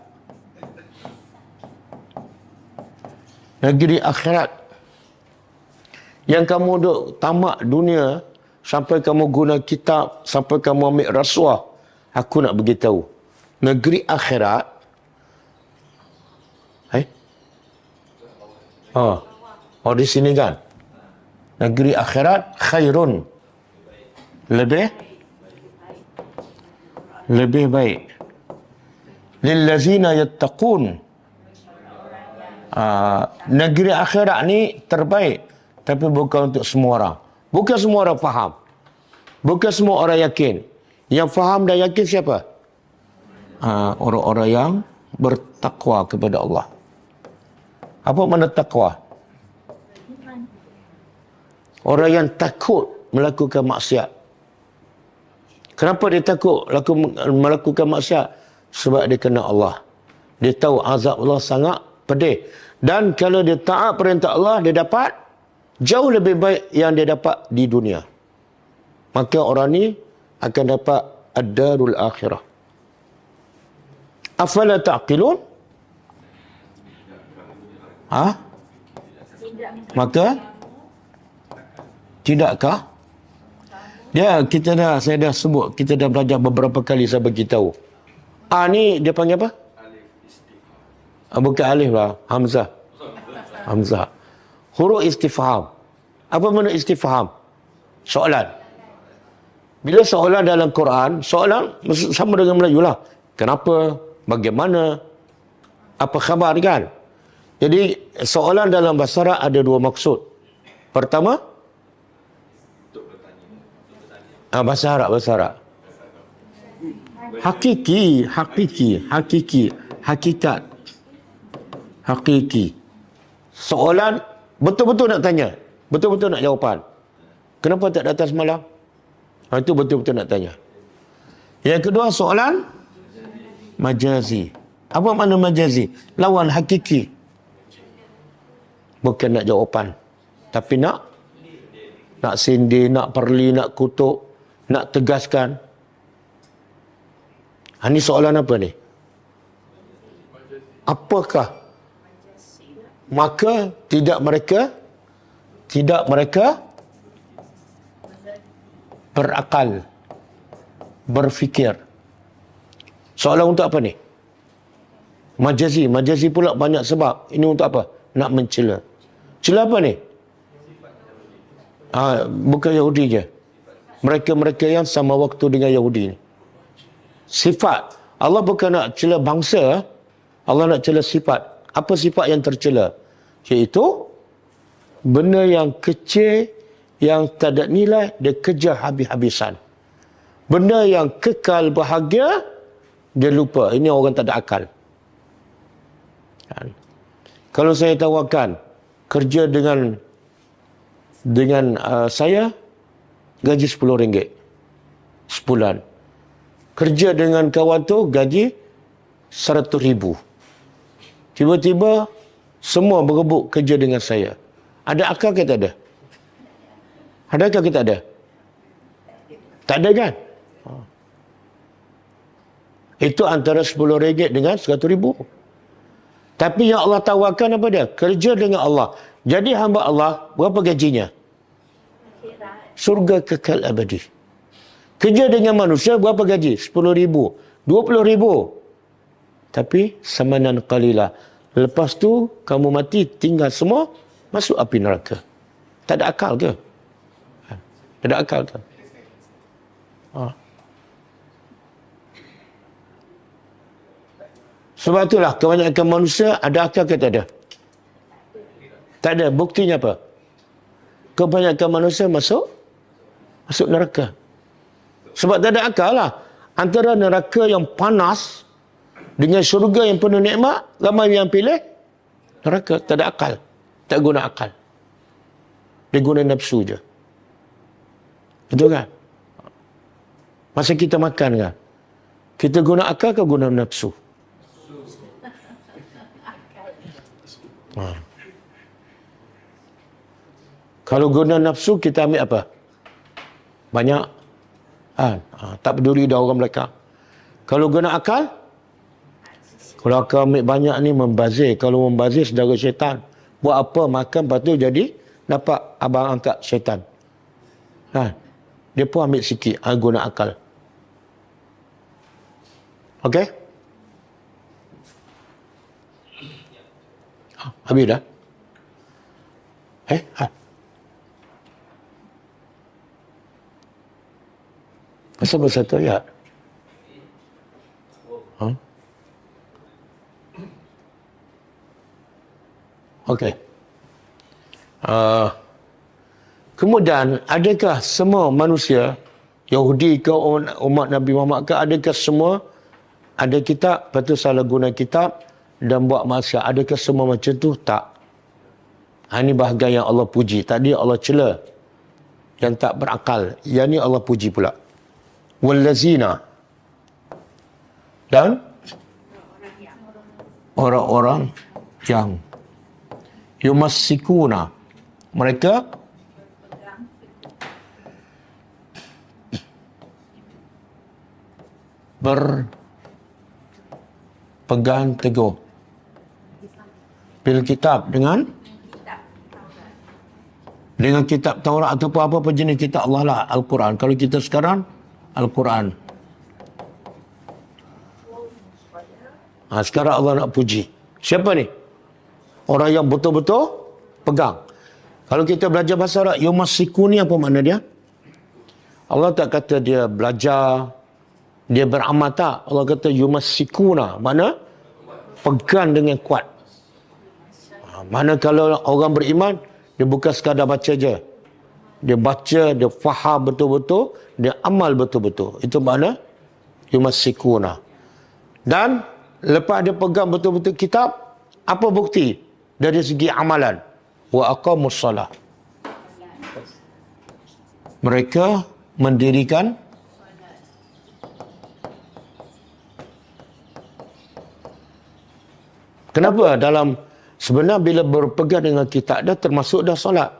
Negeri akhirat. Yang kamu duk tamak dunia sampai kamu guna kitab, sampai kamu ambil rasuah. Aku nak beritahu. Negeri akhirat. Oh di sini kan. Negeri akhirat khairun. Lebih baik. Lillazina yattaqun. Negeri akhirat ni terbaik, tapi bukan untuk semua orang. Bukan semua orang faham. Bukan semua orang yakin. Yang faham dan yakin siapa? Orang-orang yang bertakwa kepada Allah. Apa makna takwa? Orang yang takut melakukan maksiat. Kenapa dia takut melakukan maksiat? Sebab dia kenal Allah. Dia tahu azab Allah sangat pedih. Dan kalau dia taat perintah Allah, dia dapat jauh lebih baik yang dia dapat di dunia. Maka orang ni akan dapat ad-darul akhirah. Afala ta'qilun? Maka tidakkah? Saya dah sebut, kita dah belajar beberapa kali, saya bagi tahu. Ni dia panggil apa? Bukan alif lah, hamzah. Hamzah. Huruf istifham. Apa makna istifham? Soalan. Bila soalan dalam Quran, soalan sama dengan Melayu lah. Kenapa? Bagaimana? Apa khabar kan? Jadi soalan dalam bahasa Arab ada dua maksud. Pertama, bahasa Arab. Hakiki, hakikat. Hakiki. Soalan betul-betul nak tanya, betul-betul nak jawapan. Kenapa tak datang semalam? Itu betul-betul nak tanya. Yang kedua soalan majazi. Apa makna majazi? Lawan hakiki. Bukan nak jawapan, tapi nak sindir, nak perli, nak kutuk, nak tegaskan. Ini soalan apa ni? Apakah? Maka tidak mereka berakal, berfikir. Soalan untuk apa ni? Majazi pula banyak sebab. Ini untuk apa? Nak mencela. Cela apa ni? Bukan Yahudi je. Mereka-mereka yang sama waktu dengan Yahudi ni. Sifat. Allah bukan nak cela bangsa, Allah nak cela sifat. Apa sifat yang tercela? Iaitu benda yang kecil, yang tak ada nilai, dia kejar habis-habisan. Benda yang kekal bahagia, dia lupa. Ini orang tak ada akal. Kalau saya tawarkan kerja dengan saya, gaji RM10 sebulan. Kerja dengan kawan tu gaji RM100,000. Tiba-tiba semua berebut kerja dengan saya. Ada akal ke tak ada? Adakah kita ada? Tak ada kan? Itu antara RM10 dengan RM100,000. Tapi yang Allah tawarkan apa dia? Kerja dengan Allah. Jadi hamba Allah, berapa gajinya? Surga kekal abadi. Kerja dengan manusia, berapa gaji? RM10,000, RM20,000. Tapi samanan qalilah. Lepas tu, kamu mati, tinggal semua, masuk api neraka. Tak ada akal ke? Tak ada akal ke? Sebab itulah kebanyakan manusia ada akal ke tak ada? Tak ada. Buktinya apa? Kebanyakan manusia masuk neraka. Sebab tak ada akal lah. Antara neraka yang panas dengan syurga yang penuh nikmat, ramai yang pilih Neraka. Tak ada akal. Tak guna akal. Dia guna nafsu je. Betul kan? Masa kita makan kan? Kita guna akal ke guna nafsu? Kalau guna nafsu, kita ambil apa? Banyak. Tak peduli dah orang belakang. Kalau guna akal, kalau akal ambil banyak ni membazir. Kalau membazir, saudara syaitan. Buat apa? Makan, lepas tu jadi dapat abang angkat syaitan. Dia pun ambil sikit. Guna akal. Okey? Habis dah? Pasal satu ayat. Okey. Kemudian, adakah semua manusia, Yahudi ke umat Nabi Muhammad ke, adakah semua ada kitab, lepas tu salah guna kitab dan buat maksiat? Adakah semua macam tu? Tak. Ini bahagian yang Allah puji. Tadi Allah cela yang tak berakal. Yang ni Allah puji pula. Wallazina. Dan orang-orang yang yumassikuna. Mereka berpegang teguh bil kitab dengan kitab Taurat ataupun apa jenis kitab Allah lah, Al-Quran. Kalau kita sekarang Al-Quran. Sekarang Allah nak puji. Siapa ni? Orang yang betul-betul pegang. Kalau kita belajar bahasa Arab, yumassiku ni apa makna dia? Allah tak kata dia belajar, dia beramal, tak. Allah kata yumassikuna. Mana? Pegang dengan kuat. Mana kalau orang beriman, dia bukan sekadar baca je. Dia baca, dia faham betul-betul, dia amal betul-betul. Itu makna yumassikuna. Dan lepas dia pegang betul-betul kitab, apa bukti? Dari segi amalan. Wa aqamus salah. Mereka mendirikan kenapa dalam sebenarnya bila berpegang dengan kitab dah termasuk dah solat.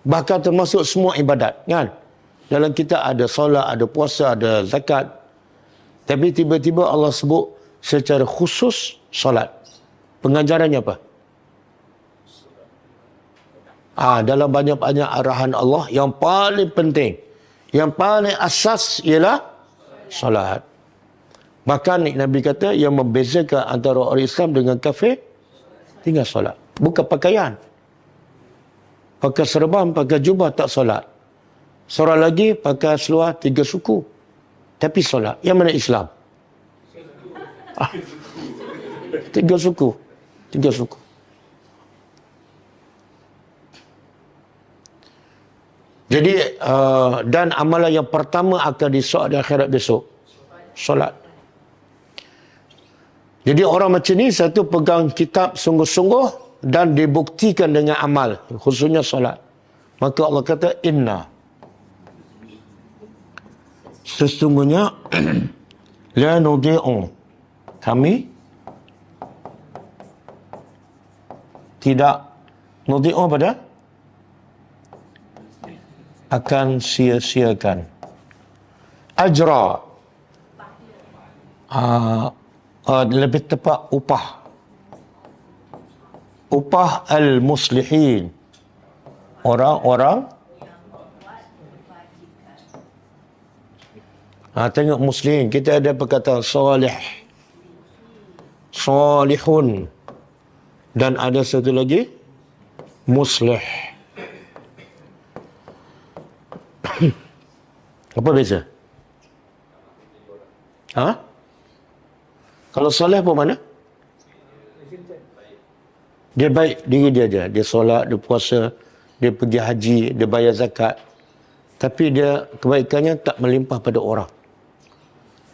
Bahkan termasuk semua ibadat, kan? Dalam kitab ada solat, ada puasa, ada zakat. Tapi tiba-tiba Allah sebut secara khusus solat. Pengajarannya apa? Dalam banyak-banyak arahan Allah, yang paling penting, yang paling asas ialah solat. Bahkan Nabi kata yang membezakan antara orang Islam dengan kafir tinggal solat. Bukan pakaian. Pakai serban, pakai jubah tak solat. Seorang lagi pakai seluar 3 suku. Tapi solat. Yang mana Islam? 3 suku. 3 suku. Jadi, dan amalan yang pertama akan disoal di akhirat besok. Solat. Jadi orang macam ni, satu pegang kitab sungguh-sungguh dan dibuktikan dengan amal. Khususnya solat. Maka Allah kata, inna. Sesungguhnya, la nudi'u. Kami tidak nudi'u pada akan sia-siakan ajra, lebih tepat upah al-muslihin, orang-orang tengok muslimin, kita ada perkataan salih, salihun, dan ada satu lagi muslih. Apa beza? Kalau soleh apa mana? Dia baik diri dia je. Dia solat, dia puasa, dia pergi haji, dia bayar zakat. Tapi dia kebaikannya tak melimpah pada orang.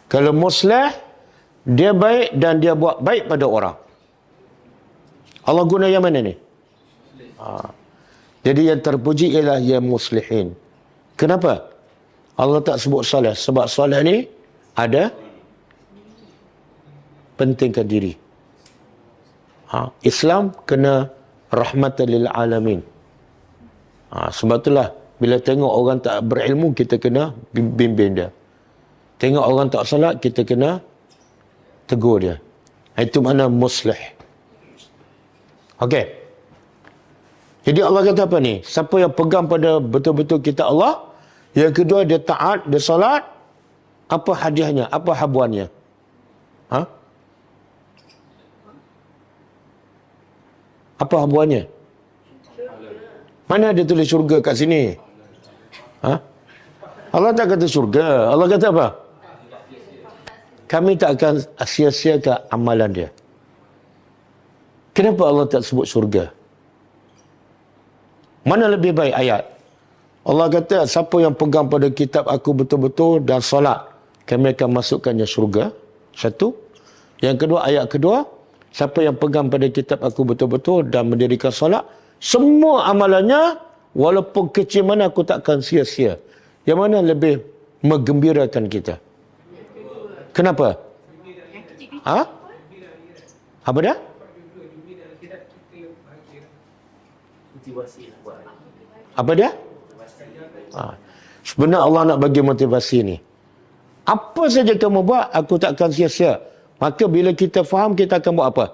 Kalau muslih, dia baik dan dia buat baik pada orang. Allah guna yang mana ni? Jadi yang terpuji ialah yang muslihin. Kenapa? Allah tak sebut soleh. Sebab soleh ni ada pentingkan diri. Islam kena rahmatan lil alamin. Sebab itulah bila tengok orang tak berilmu, kita kena bimbing dia. Tengok orang tak salat, kita kena tegur dia. Itu makna muslih. Okey. Jadi Allah kata apa ni? Siapa yang pegang pada betul-betul kitab Allah, yang kedua dia taat, dia salat, apa hadiahnya? Apa habuannya? Apa habuannya? Mana ada tulis syurga kat sini? Allah tak kata syurga. Allah kata apa? Kami tak akan sia-siakan amalan dia. Kenapa Allah tak sebut syurga? Mana lebih baik ayat? Allah kata, siapa yang pegang pada kitab aku betul-betul dan solat, kami akan masukkannya syurga. Satu. Yang kedua, ayat kedua, siapa yang pegang pada kitab aku betul-betul dan mendirikan solat, semua amalannya, walaupun kecil mana, aku takkan sia-sia. Yang mana lebih menggembirakan kita? Kenapa? Apa dah? Apa dia? Sebenarnya Allah nak bagi motivasi ni. Apa saja kamu buat, aku takkan sia-sia. Maka bila kita faham, kita akan buat apa?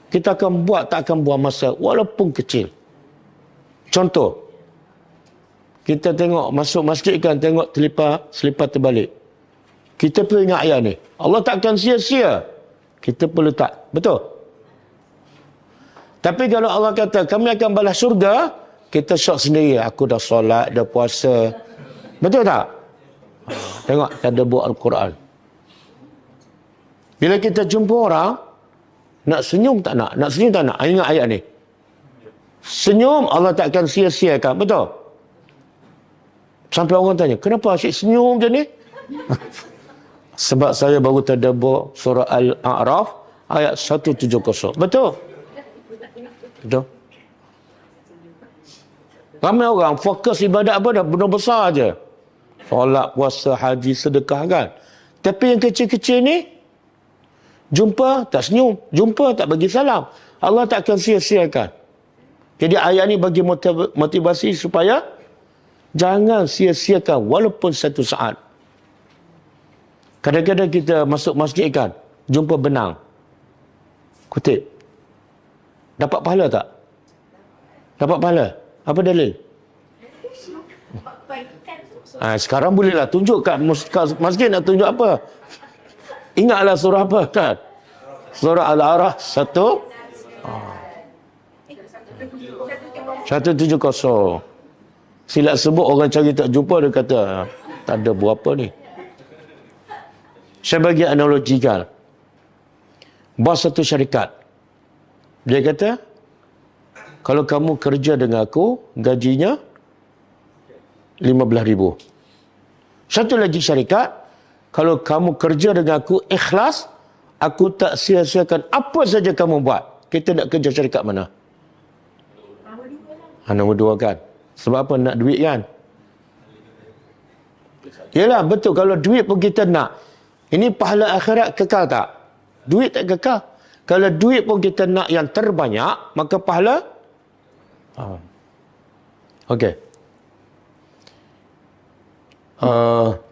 Kita akan buat, tak akan buang masa, walaupun kecil. Contoh, kita tengok masuk masjid kan, tengok selipar terbalik. Kita perlu ingat ayat ni. Allah takkan sia-sia. Kita perlu letak. Betul? Tapi kalau Allah kata, kami akan balas syurga, kita syok sendiri. Aku dah solat, dah puasa. Betul tak? Tengok, tadabbur Al-Quran. Bila kita jumpa orang, nak senyum tak nak? Nak senyum tak nak? Ingat ayat ni. Senyum, Allah takkan sia-siakan. Betul? Sampai orang tanya, kenapa asyik senyum macam ni? Sebab saya baru tadabbur surah Al-A'raf ayat 170. Betul? Betul? Ramai orang fokus ibadat apa dah benda besar aja. Solat, puasa, haji, sedekah kan. Tapi yang kecil-kecil ni, jumpa tak senyum, jumpa tak bagi salam. Allah tak akan sia-siakan. Jadi ayat ni bagi motivasi supaya jangan sia-siakan walaupun satu saat. Kadang-kadang kita masuk masjid kan, jumpa benang. Kutip. Dapat pahala tak? Dapat pahala. Apa dalil? Sekarang bolehlah tunjuk kat masjid, nak tunjuk apa? Ingatlah surah apa kan? Surah Al-A'raf 170. Silap sebut orang cari tak jumpa, dia kata tak ada buat apa ni. Saya bagi analogikan. Bos satu syarikat. Dia kata, kalau kamu kerja dengan aku, gajinya 15,000. Satu lagi syarikat, kalau kamu kerja dengan aku ikhlas, aku tak sia-siakan apa saja kamu buat. Kita nak kerja syarikat mana? Nombor dua kan. Sebab apa? Nak duit kan? Yalah, betul. Kalau duit pun kita nak. Ini pahala akhirat kekal tak? Duit tak kekal. Kalau duit pun kita nak yang terbanyak, maka pahala? Okey.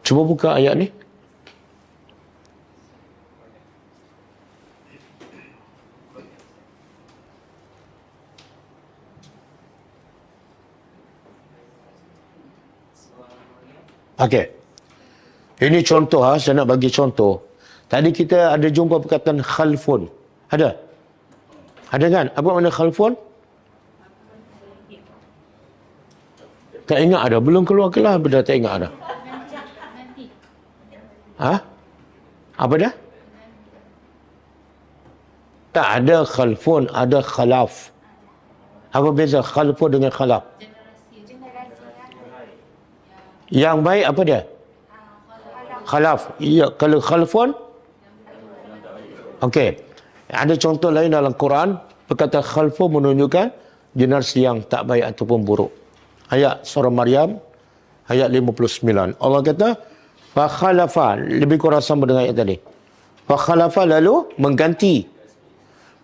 Cuba buka ayat ni. Okey. Ini contoh, saya nak bagi contoh. Tadi kita ada jumpa perkataan khalfun. Ada? Ada kan? Apa makna khalfun? Tak ingat ada. Belum keluar kelas, dah tak ingat ada. Apa dah? Tak ada khalfun, ada khalaf. Apa beza khalfun dengan khalaf? Yang baik apa dia? Khalaf. Ya, kalau khalfun? Okey. Ada contoh lain dalam Quran. Perkataan khalfun menunjukkan generasi yang tak baik ataupun buruk. Ayat surah Maryam ayat 59. Allah kata fa khalafa, lebih kurang sama dengan ayat tadi. Fa khalafa, lalu mengganti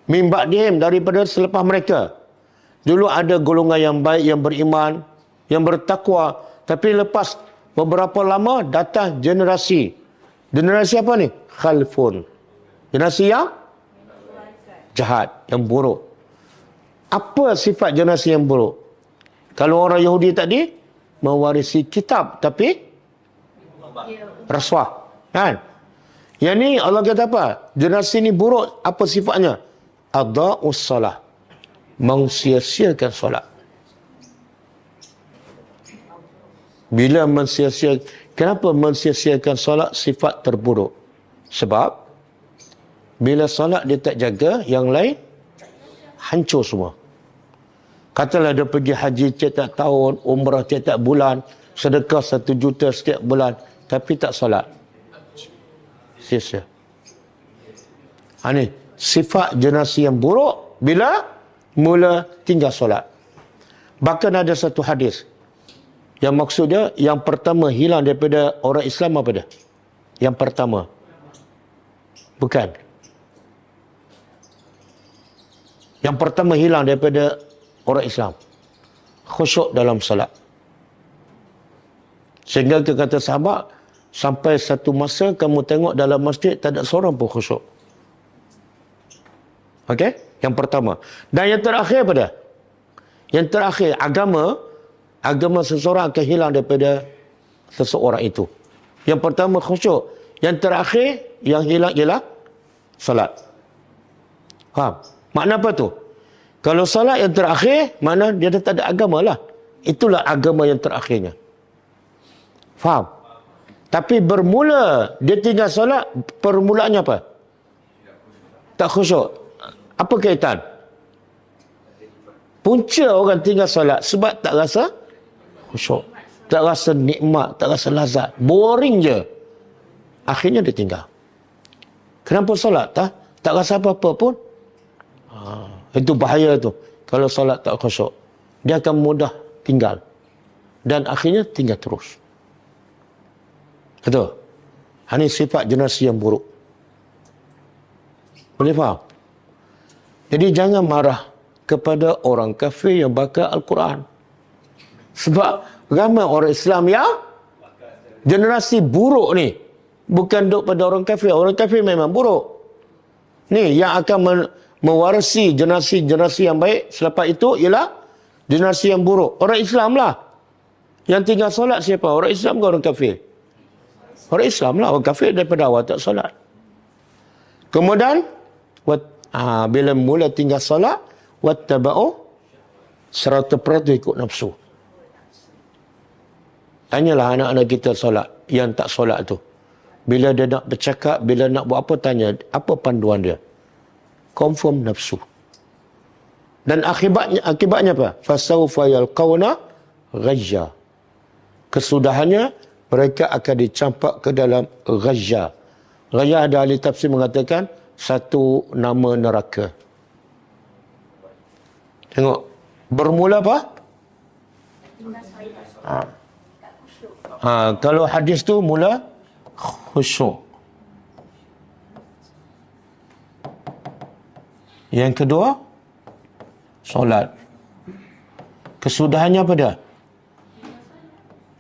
min ba'dihim, daripada selepas mereka. Dulu ada golongan yang baik, yang beriman, yang bertakwa, tapi lepas beberapa lama datang generasi. Generasi apa ni? Khalfun. Generasi yang jahat, yang buruk. Apa sifat generasi yang buruk? Kalau orang Yahudi tadi mewarisi kitab tapi rasuah, kan? Yang ni Allah kata apa? Generasi ni buruk, apa sifatnya? Adha'us salah, mengsia-siakan solat. Bila mensia-siakan, kenapa mensia-siakan solat sifat terburuk? Sebab bila solat dia tak jaga, yang lain hancur semua. Katalah dia pergi haji setiap tahun, umrah setiap bulan, sedekah 1 juta setiap bulan, tapi tak solat. Sia-sia. Ini sifat generasi yang buruk bila mula tinggal solat. Bahkan ada satu hadis yang maksudnya yang pertama hilang daripada orang Islam apa dia? Yang pertama. Bukan. Yang pertama hilang daripada orang Islam, khusyuk dalam salat. Sehingga kata sahabat, sampai satu masa kamu tengok dalam masjid tak ada seorang pun khusyuk. Okey? Yang pertama. Dan yang terakhir apa dia? Yang terakhir, agama seseorang akan hilang daripada seseorang itu. Yang pertama khusyuk. Yang terakhir yang hilang ialah salat. Faham? Makna apa tu? Kalau salat yang terakhir, mana dia dah tak ada agama lah. Itulah agama yang terakhirnya. Faham? Tapi bermula dia tinggal salat, permulaannya apa? Tak khusyuk. Apa kaitan? Punca orang tinggal salat sebab tak rasa khusyuk. Tak rasa nikmat, tak rasa lazat. Boring je. Akhirnya dia tinggal. Kenapa salat? Tak rasa apa-apa pun. Itu bahaya tu. Kalau solat tak khusyuk, dia akan mudah tinggal. Dan akhirnya tinggal terus. Betul? Ini sifat generasi yang buruk. Boleh faham? Jadi jangan marah kepada orang kafir yang bakar Al-Quran. Sebab ramai orang Islam yang generasi buruk ni. Bukan duk pada orang kafir. Orang kafir memang buruk. Ni yang akan mewarisi generasi yang baik selepas itu ialah generasi yang buruk. Orang Islam lah. Yang tinggal solat siapa? Orang Islam ke orang kafir? Orang Islam lah. Orang kafir daripada awal tak solat. Kemudian, bila mula tinggal solat, wattaba'u 100% ikut nafsu. Tanyalah anak-anak kita solat, yang tak solat tu. Bila dia nak bercakap, bila nak buat apa, tanya, apa panduan dia? Confirm nafsu. Dan akibatnya apa? Fasawfa yalqawna ghayya. Kesudahannya mereka akan dicampak ke dalam ghayya. Ghayya ada ahli tafsir mengatakan satu nama neraka. Tengok. Bermula apa? Kalau hadis tu mula khusyuk. Yang kedua, solat. Kesudahannya apa dia?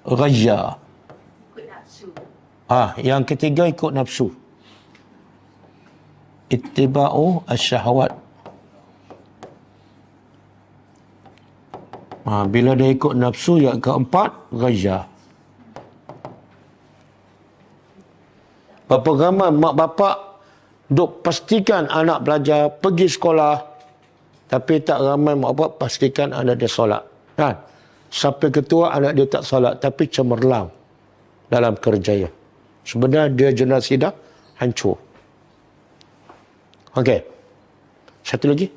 Ghayya. Yang ketiga ikut nafsu. Ittiba'u asyahawat. Bila dia ikut nafsu, yang keempat, ghayya. Berapa ramai mak bapak duk pastikan anak belajar, pergi sekolah, tapi tak ramai mak bapak pastikan anak dia solat. Kan? Sampai ketua anak dia tak solat, tapi cemerlang dalam kerjaya. Sebenarnya dia generasi dah hancur. Okey. Satu lagi.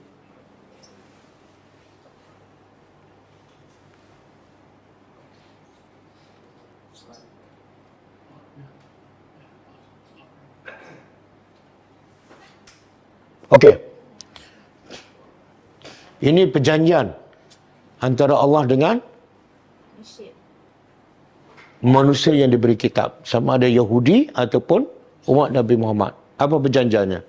Okey. Ini perjanjian antara Allah dengan Manusia. manusia yang diberi kitab. Sama ada Yahudi ataupun umat Nabi Muhammad. Apa perjanjiannya?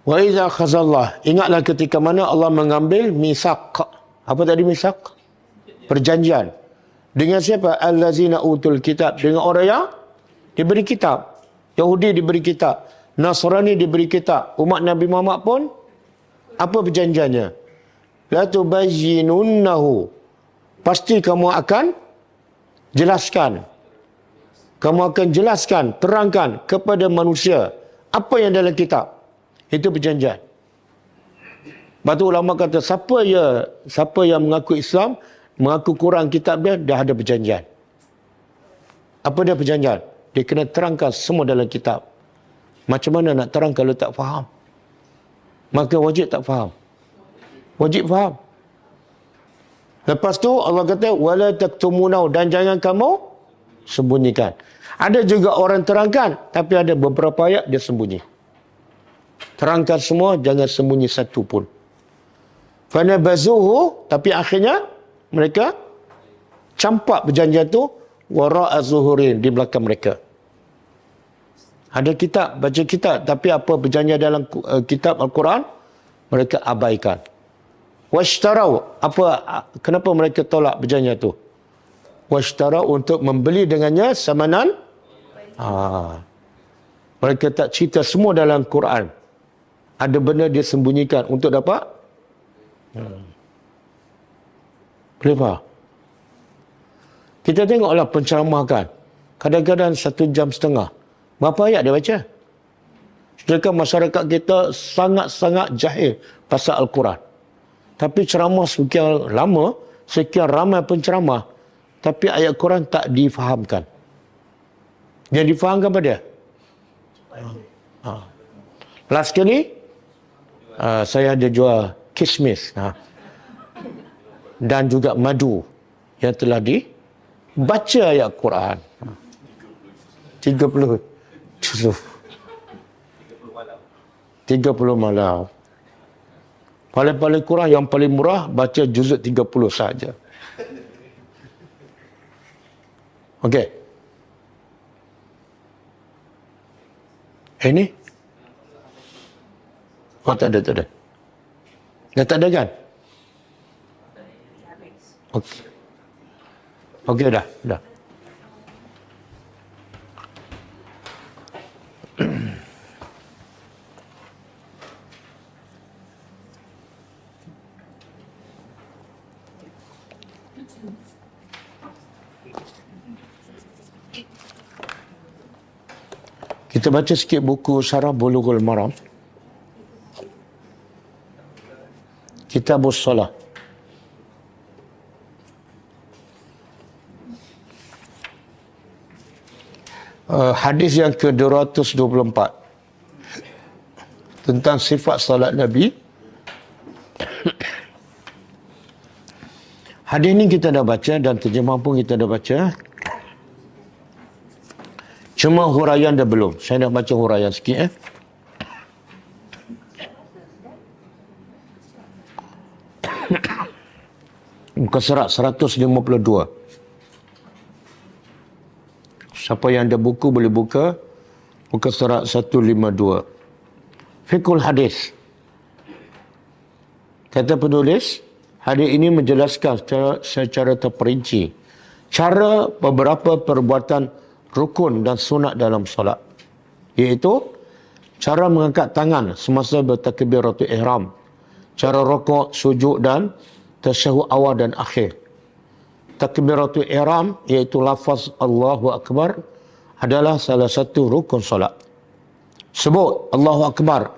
Wa iza khazallah. Ingatlah ketika mana Allah mengambil misak. Apa tadi misak? Perjanjian. Dengan siapa? Allazina utul kitab. Dengan orang yang diberi kitab. Yahudi diberi kitab. Nasrani diberi kitab. Umat Nabi Muhammad pun apa perjanjiannya? La tubayyinunnahu. Pasti kamu akan jelaskan. Kamu akan jelaskan, terangkan kepada manusia apa yang dalam kitab. Itu perjanjian. Batu ulama kata siapa yang mengaku Islam, mengaku Quran kitab dia ada perjanjian. Apa dia perjanjian? Dia kena terangkan semua dalam kitab. Macam mana nak terang kalau tak faham? Maka wajib tak faham. Wajib faham. Lepas tu Allah kata wala taktumunau, dan jangan kamu sembunyikan. Ada juga orang terangkan tapi ada beberapa ayat dia sembunyi. Terangkan semua, jangan sembunyi satu pun. Fanabazuhu, tapi akhirnya mereka campak perjanjian tu wara'a zuhurin, di belakang mereka. Ada kitab, baca kitab, tapi apa perjanjian dalam kitab Al-Quran mereka abaikan. Washtarau, kenapa mereka tolak perjanjian tu? Washtarau, untuk membeli dengannya samanan. Mereka tak cerita semua dalam Quran. Ada benda dia sembunyikan untuk dapat. Boleh. Kita tengoklah penceramah kan. Kadang-kadang 1.5 jam. Berapa ayat dia baca? Sedangkan masyarakat kita sangat-sangat jahil pasal Al-Quran. Tapi ceramah sekian lama, sekian ramai penceramah, tapi ayat Quran tak difahamkan. Yang difahamkan apa dia? Last kali, saya ada jual kismis dan juga madu yang telah dibaca ayat Quran. 30 juzuk. 30 malam. Paling-paling kurang yang paling murah baca juzuk 30 saja. Okey. Ini? Oh, tak ada. Dah tak ada kan? Okey. Okey, dah. Kita baca sikit buku Syarah Bulughul Maram. Kitabus Salah. Hadis yang ke-224 tentang sifat salat Nabi. Hadis ni kita dah baca dan terjemah pun kita dah baca. Cuma huraian dah belum. Saya nak baca huraian sikit. Muka surat 152. Siapa yang ada buku boleh buka. Muka surat 152. Fiqhul hadis. Kata penulis, hadis ini menjelaskan secara terperinci cara beberapa perbuatan rukun dan sunat dalam solat, iaitu cara mengangkat tangan semasa bertakbiratul ihram, cara rukuk, sujud dan tasyahud awal dan akhir. Takbiratul ihram iaitu lafaz Allahu Akbar adalah salah satu rukun solat. Sebut Allahu Akbar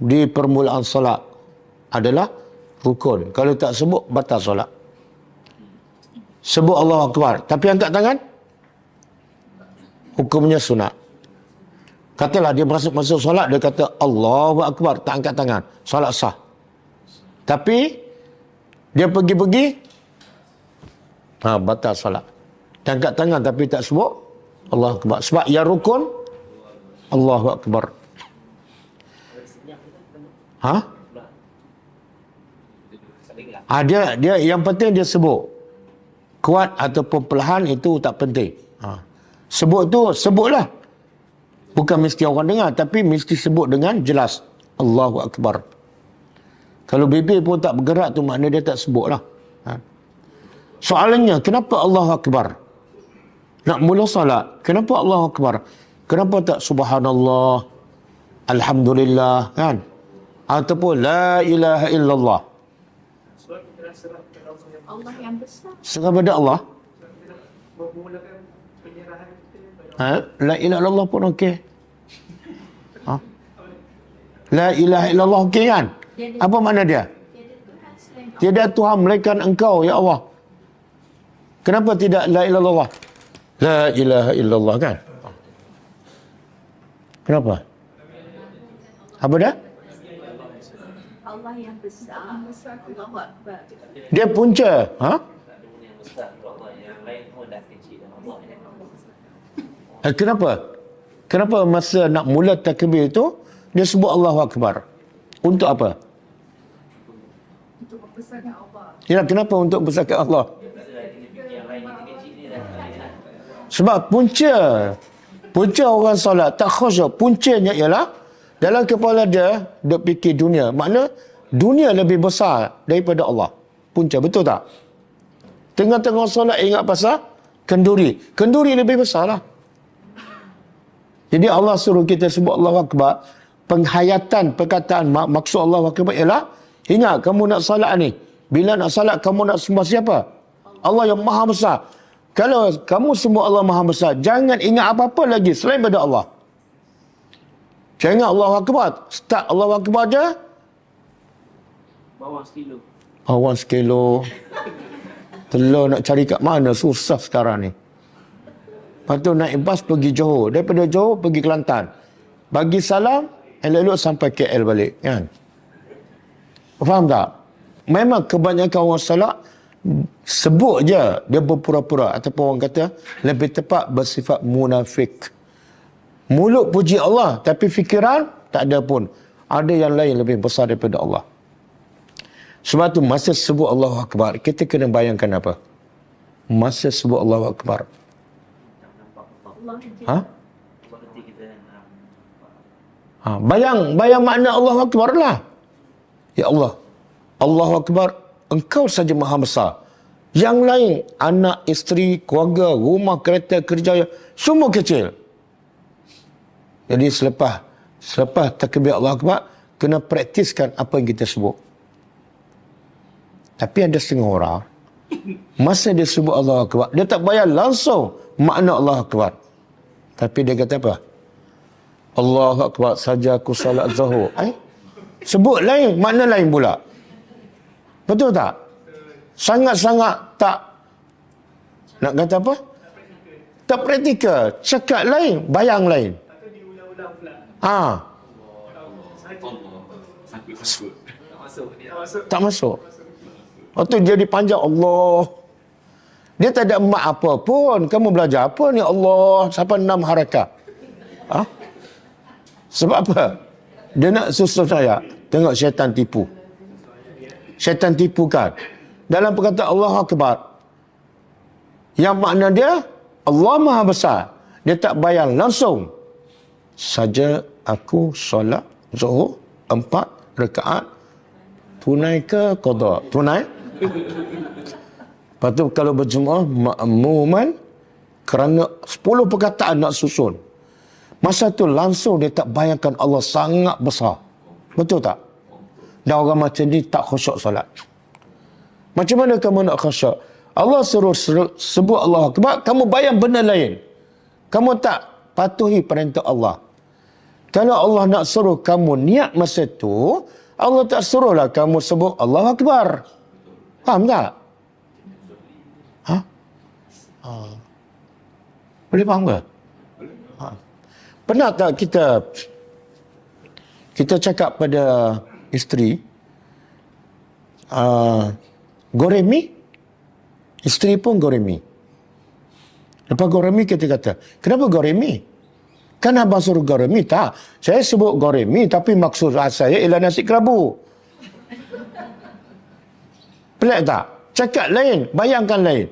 di permulaan solat adalah rukun. Kalau tak sebut, batal solat. Sebut Allahu Akbar tapi angkat tangan, hukumnya sunat. Katalah dia masuk solat, dia kata Allahu Akbar, tak angkat tangan, solat sah. Tapi dia pergi-pergi, batal solat. Dia angkat tangan tapi tak sebut Allahu Akbar. Sebab yang rukun Allahu Akbar. Dia yang penting dia sebut. Kuat ataupun perlahan itu tak penting. Sebut tu sebutlah. Bukan mesti orang dengar, tapi mesti sebut dengan jelas. Allahu Akbar. Kalau bibir pun tak bergerak tu makna dia tak sebutlah. Soalannya, kenapa Allahu Akbar? Nak mula salat, kenapa Allahu Akbar? Kenapa tak subhanallah, alhamdulillah, kan? Ataupun la ilaha illallah. Sebab kita dah serahkan Allah yang besar. Serah pada Allah. kita memulakan penyerahan kita pada La ilaha illallah pun okey. La ilaha illallah okey kan? Apa makna dia? Tiada Tuhan selain Allah. Tiada Tuhan melainkan Engkau, ya Allah. Kenapa tidak la ilaha illallah? La ilaha illallah kan? Kenapa? Apa dah? Allah yang besar. Allahu Akbar. Dia punca. Yang besar Allah, yang lain pun dah kecil Allah. Kenapa? Kenapa masa nak mula takbir itu dia sebut Allahu Akbar? Untuk apa? Untuk membesarkan Allah. Ya, kenapa untuk besarkan Allah? Yang lain kita kecil ni dah lain. Sebab punca orang solat tak khusyuk, puncanya ialah dalam kepala dia duk fikir dunia. Makna dunia lebih besar daripada Allah. Punca, betul tak? Tengah-tengah solat ingat pasal kenduri. Kenduri lebih besar lah. Jadi Allah suruh kita sebut Allahu Akbar. Penghayatan perkataan maksud Allahu Akbar ialah, ingat kamu nak salat ni. Bila nak salat kamu nak sembah siapa? Allah yang maha besar. Kalau kamu semua Allah maha besar, jangan ingat apa-apa lagi selain pada Allah. Jangan ingat Allahu Akbar. Start Allahu Akbar je. Bawang sekilo. Awang sekilo. Telur nak cari kat mana? Susah sekarang ni. Lepas tu naik bas pergi Johor. Daripada Johor pergi Kelantan. Bagi salam, elok-elok sampai KL balik. Kan? Faham tak? Memang kebanyakan orang salat sebut je dia berpura-pura, ataupun orang kata lebih tepat bersifat munafik. Mulut puji Allah tapi fikiran tak ada pun. Ada yang lain lebih besar daripada Allah. Sebab tu masa sebut Allahu Akbar, kita kena bayangkan apa? Masa sebut Allahu Akbar. Nampak Allah. Allah yang Ha? Seperti kita Bayang makna Allahu Akbar lah. Ya Allah. Allahu Akbar, Engkau saja maha besar. Yang lain, anak, isteri, keluarga, rumah, kereta, kerja, semua kecil. Jadi selepas takbir Allahu Akbar, kena praktiskan apa yang kita sebut. Tapi ada setengah orang, masa dia sebut Allahu Akbar, dia tak bayar langsung makna Allahu Akbar. Tapi dia kata apa? Allahu Akbar, saja aku salat zuhur. Sebut lain, makna lain pula. Betul tak? Sangat-sangat tak, nak kata apa? Tak praktikal. Cakap lain, bayang lain. atau diulang-ulang pula. Tak masuk. Waktu dia dipanjang Allah. Dia tak ada mak apa pun. Kamu belajar apa ni Allah sampai 6 harakat. Sebab apa? Dia nak susun saya. Tengok syaitan tipu. Syaitan tipu kan. Dalam perkataan Allahu Akbar, yang makna dia Allah Maha Besar. Dia tak bayang langsung. Saja aku solat zuhur 4 rakaat. Tunai ke qada? Tunai. Lepas tu kalau berjemaah makmuman, kerana 10 perkataan nak susun. Masa tu langsung dia tak bayangkan Allah sangat besar. Betul tak? Dan orang macam ni tak khusyuk solat. Macam mana kamu nak khusyuk? Allah suruh sebut Allah Akbar, kamu bayang benda lain. Kamu tak patuhi perintah Allah. Kalau Allah nak suruh kamu niat masa tu, Allah tak suruhlah kamu sebut Allah Akbar. Faham tak? Boleh faham ke? Pernah tak kita cakap pada isteri, goreng mi? Isteri pun goreng mi. Lepas goreng mi kita kata, kenapa goreng mi? Kan abang suruh goreng mi? Tak. Saya sebut goreng mi tapi maksud saya ialah nasi kerabu. Pelik tak? Cakap lain, bayangkan lain.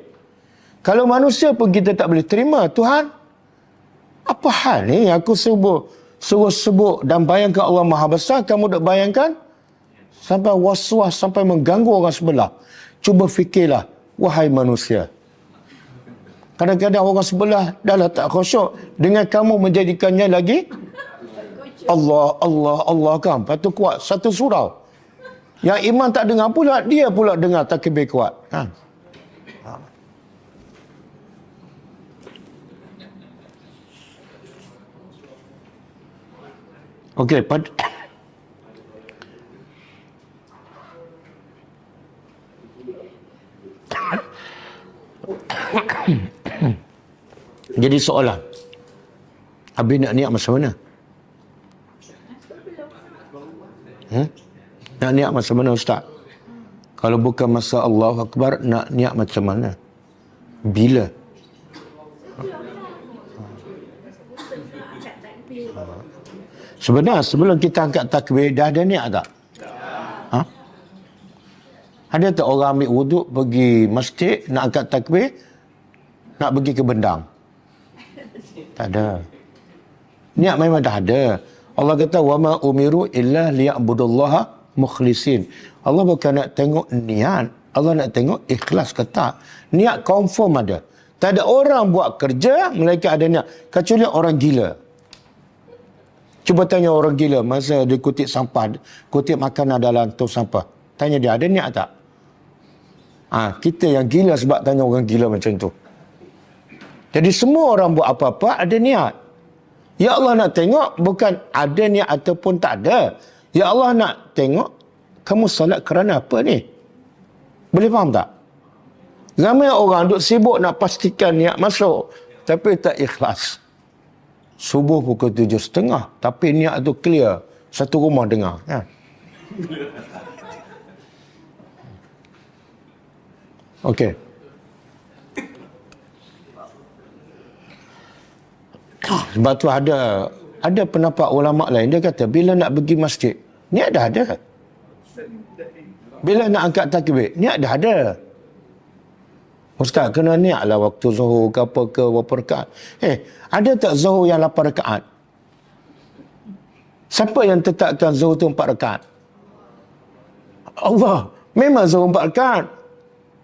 Kalau manusia pun kita tak boleh terima, Tuhan, apa hal ni aku suruh sebut dan bayangkan Allah Maha Besar, kamu dah bayangkan? Sampai was-was, sampai mengganggu orang sebelah. Cuba fikirlah, wahai manusia. Kadang-kadang orang sebelah dah lah tak khusyuk, dengan kamu menjadikannya lagi Allah, Allah, Allah kan. Lepas tu kuat satu surau. Yang iman tak dengar pula, dia pula dengar takbir kuat. Kan? Okey, jadi soalan, habis nak niat macam mana? Nak niat macam mana, Ustaz? Kalau bukan masa Allahu Akbar, nak niat macam mana? Bila? Sebenarnya sebelum kita angkat takbir, dah ada niat tak? Ha? Ada tak orang ambil wuduk, pergi masjid, nak angkat takbir, nak pergi ke bendang? Tak ada. Niat memang dah ada. Allah kata, وَمَا أُمِرُوا إِلَّا لِيَعْبُدُ اللَّهَ مُخْلِصِينَ. Allah bukan nak tengok niat, Allah nak tengok ikhlas ke tak. Niat confirm ada. Tak ada orang buat kerja, melainkan ada niat. Kecuali orang gila. Cuba tanya orang gila, masa dia kutip sampah, kutip makanan dalam tong sampah. Tanya dia, ada niat tak? Kita yang gila sebab tanya orang gila macam tu. Jadi semua orang buat apa-apa ada niat. Ya Allah nak tengok bukan ada niat ataupun tak ada. Ya Allah nak tengok kamu solat kerana apa ni? Boleh faham tak? Ramai orang duk sibuk nak pastikan niat masuk, tapi tak ikhlas. Subuh pukul 7.30, tapi niat tu clear. Satu rumah dengar. Ya. Okey. Sebab tu ada pendapat ulama lain, dia kata bila nak pergi masjid, niat dah ada. Bila nak angkat takbir, niat dah ada. Ustaz, kena niat lah waktu zuhur ke apa ke berapa rakaat. Ada tak zuhur yang 8 rakaat? Siapa yang tetapkan zuhur tu 4 rakaat? Allah. Memang zuhur 4 rakaat.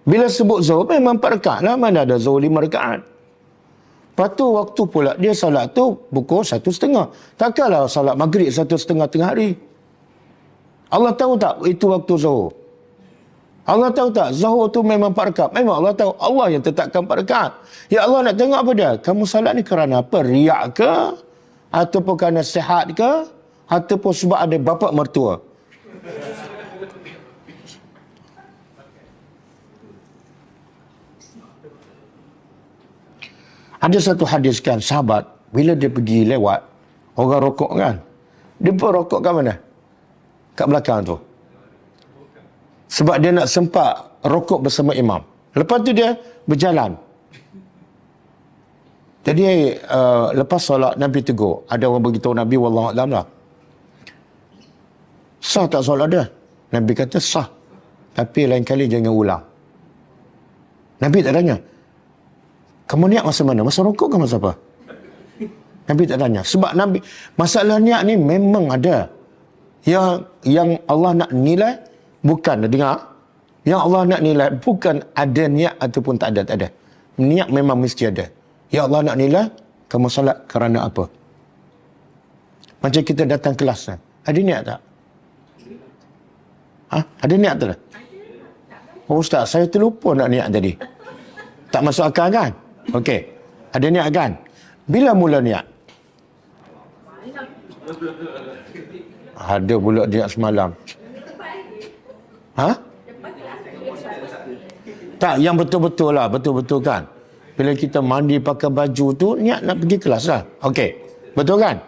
Bila sebut zuhur memang 4 rakaat lah. Mana ada zuhur 5 rakaat? Lepas tu waktu pula dia salat tu pukul 1.30. Takkanlah salat maghrib 1.30 tengah hari. Allah tahu tak itu waktu zuhur? Allah tahu tak zuhur tu memang 4 rakaat? Memang Allah tahu. Allah yang tetapkan 4 rakaat. Ya Allah nak tengok apa dia? Kamu salat ni kerana apa? Riak ke? Ataupun kerana sihat ke? Ataupun sebab ada bapa mertua? Ada satu hadis kan, sahabat bila dia pergi lewat orang rokok kan, dia pun rokok kat mana? Kat belakang tu. Sebab dia nak sempat rokok bersama imam. Lepas tu dia berjalan. Jadi lepas solat Nabi tegur. Ada orang beritahu Nabi, wallahu a'lam lah, sah tak solat dia? Nabi kata sah, tapi lain kali jangan ulang. Nabi tak tanya, kamu niat masa mana? Masa rokok ke masa apa? Nabi tak tanya. Sebab Nabi, masalah niat ni memang ada. Yang Allah nak nilai bukan, dengar, yang Allah nak nilai bukan ada niat ataupun tak ada. Niat memang mesti ada. Ya Allah nak nilai kamu salat kerana apa? Macam kita datang kelas, ada niat tak? Ada niat tak? Oh Ustaz, saya terlupa nak niat tadi. Tak masuk akal kan? Okey. Ada niat kan? Bila mula niat? Ada pula niat semalam. Tak, yang betul-betul lah. Betul-betul kan? Bila kita mandi pakai baju tu, niat nak pergi kelas lah. Okey. Betul kan?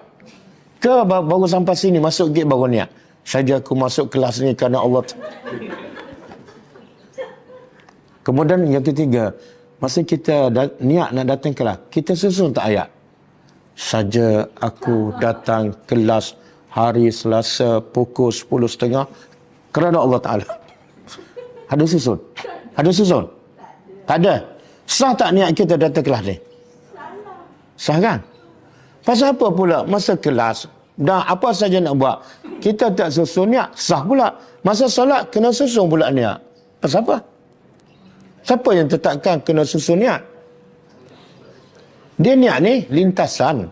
Ke baru sampai sini, masuk gate baru niat? Saja aku masuk kelas ni kerana Allah. Kemudian yang ketiga, masa kita niat nak datang kelas, kita susun tak ayat? Saja aku datang kelas hari Selasa pukul 10.30 kerana Allah Ta'ala. Ada susun? Ada susun? Tak ada. Sah tak niat kita datang kelas ni? Sah kan? Pasal apa pula masa kelas dah apa saja nak buat, kita tak susun niat, sah pula. Masa solat kena susun pula niat. Pasal apa? Siapa yang tetapkan kena susun niat? Dia niat ni lintasan.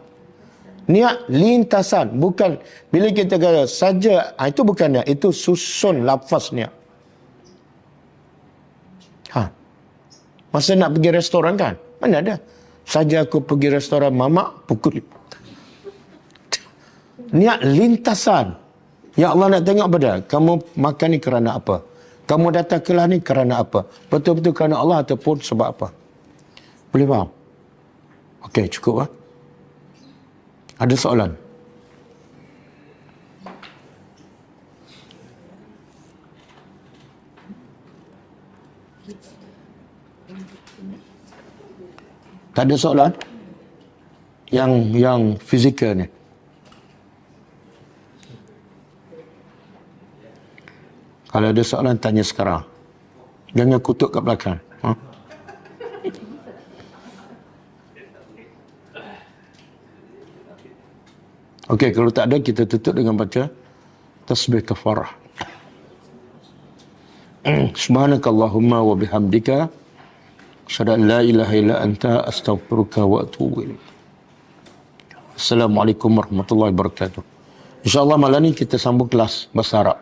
Niat lintasan. Bukan bila kita kata saja, itu bukan niat. Itu susun lafaz niat. Masa nak pergi restoran kan? Mana ada? Saja aku pergi restoran mamak, pukul 5. Niat lintasan. Ya Allah nak tengok pada kamu makan ni kerana apa? Kamu datang kelas ni kerana apa? Betul-betul kerana Allah ataupun sebab apa? Boleh faham? Okey, cukup lah. Ada soalan? Tak ada soalan? Yang fizikal ni. Kalau ada soalan, tanya sekarang. Jangan kutuk kat belakang. Okey, kalau tak ada, kita tutup dengan baca tasbih kafarah. Subhanakallahumma wa bihamdika asyhadu an la ilaha illa anta astaghfiruka wa atubu ilaik. Assalamualaikum warahmatullahi wabarakatuh. InsyaAllah malam ni kita sambung kelas bahasa Arab.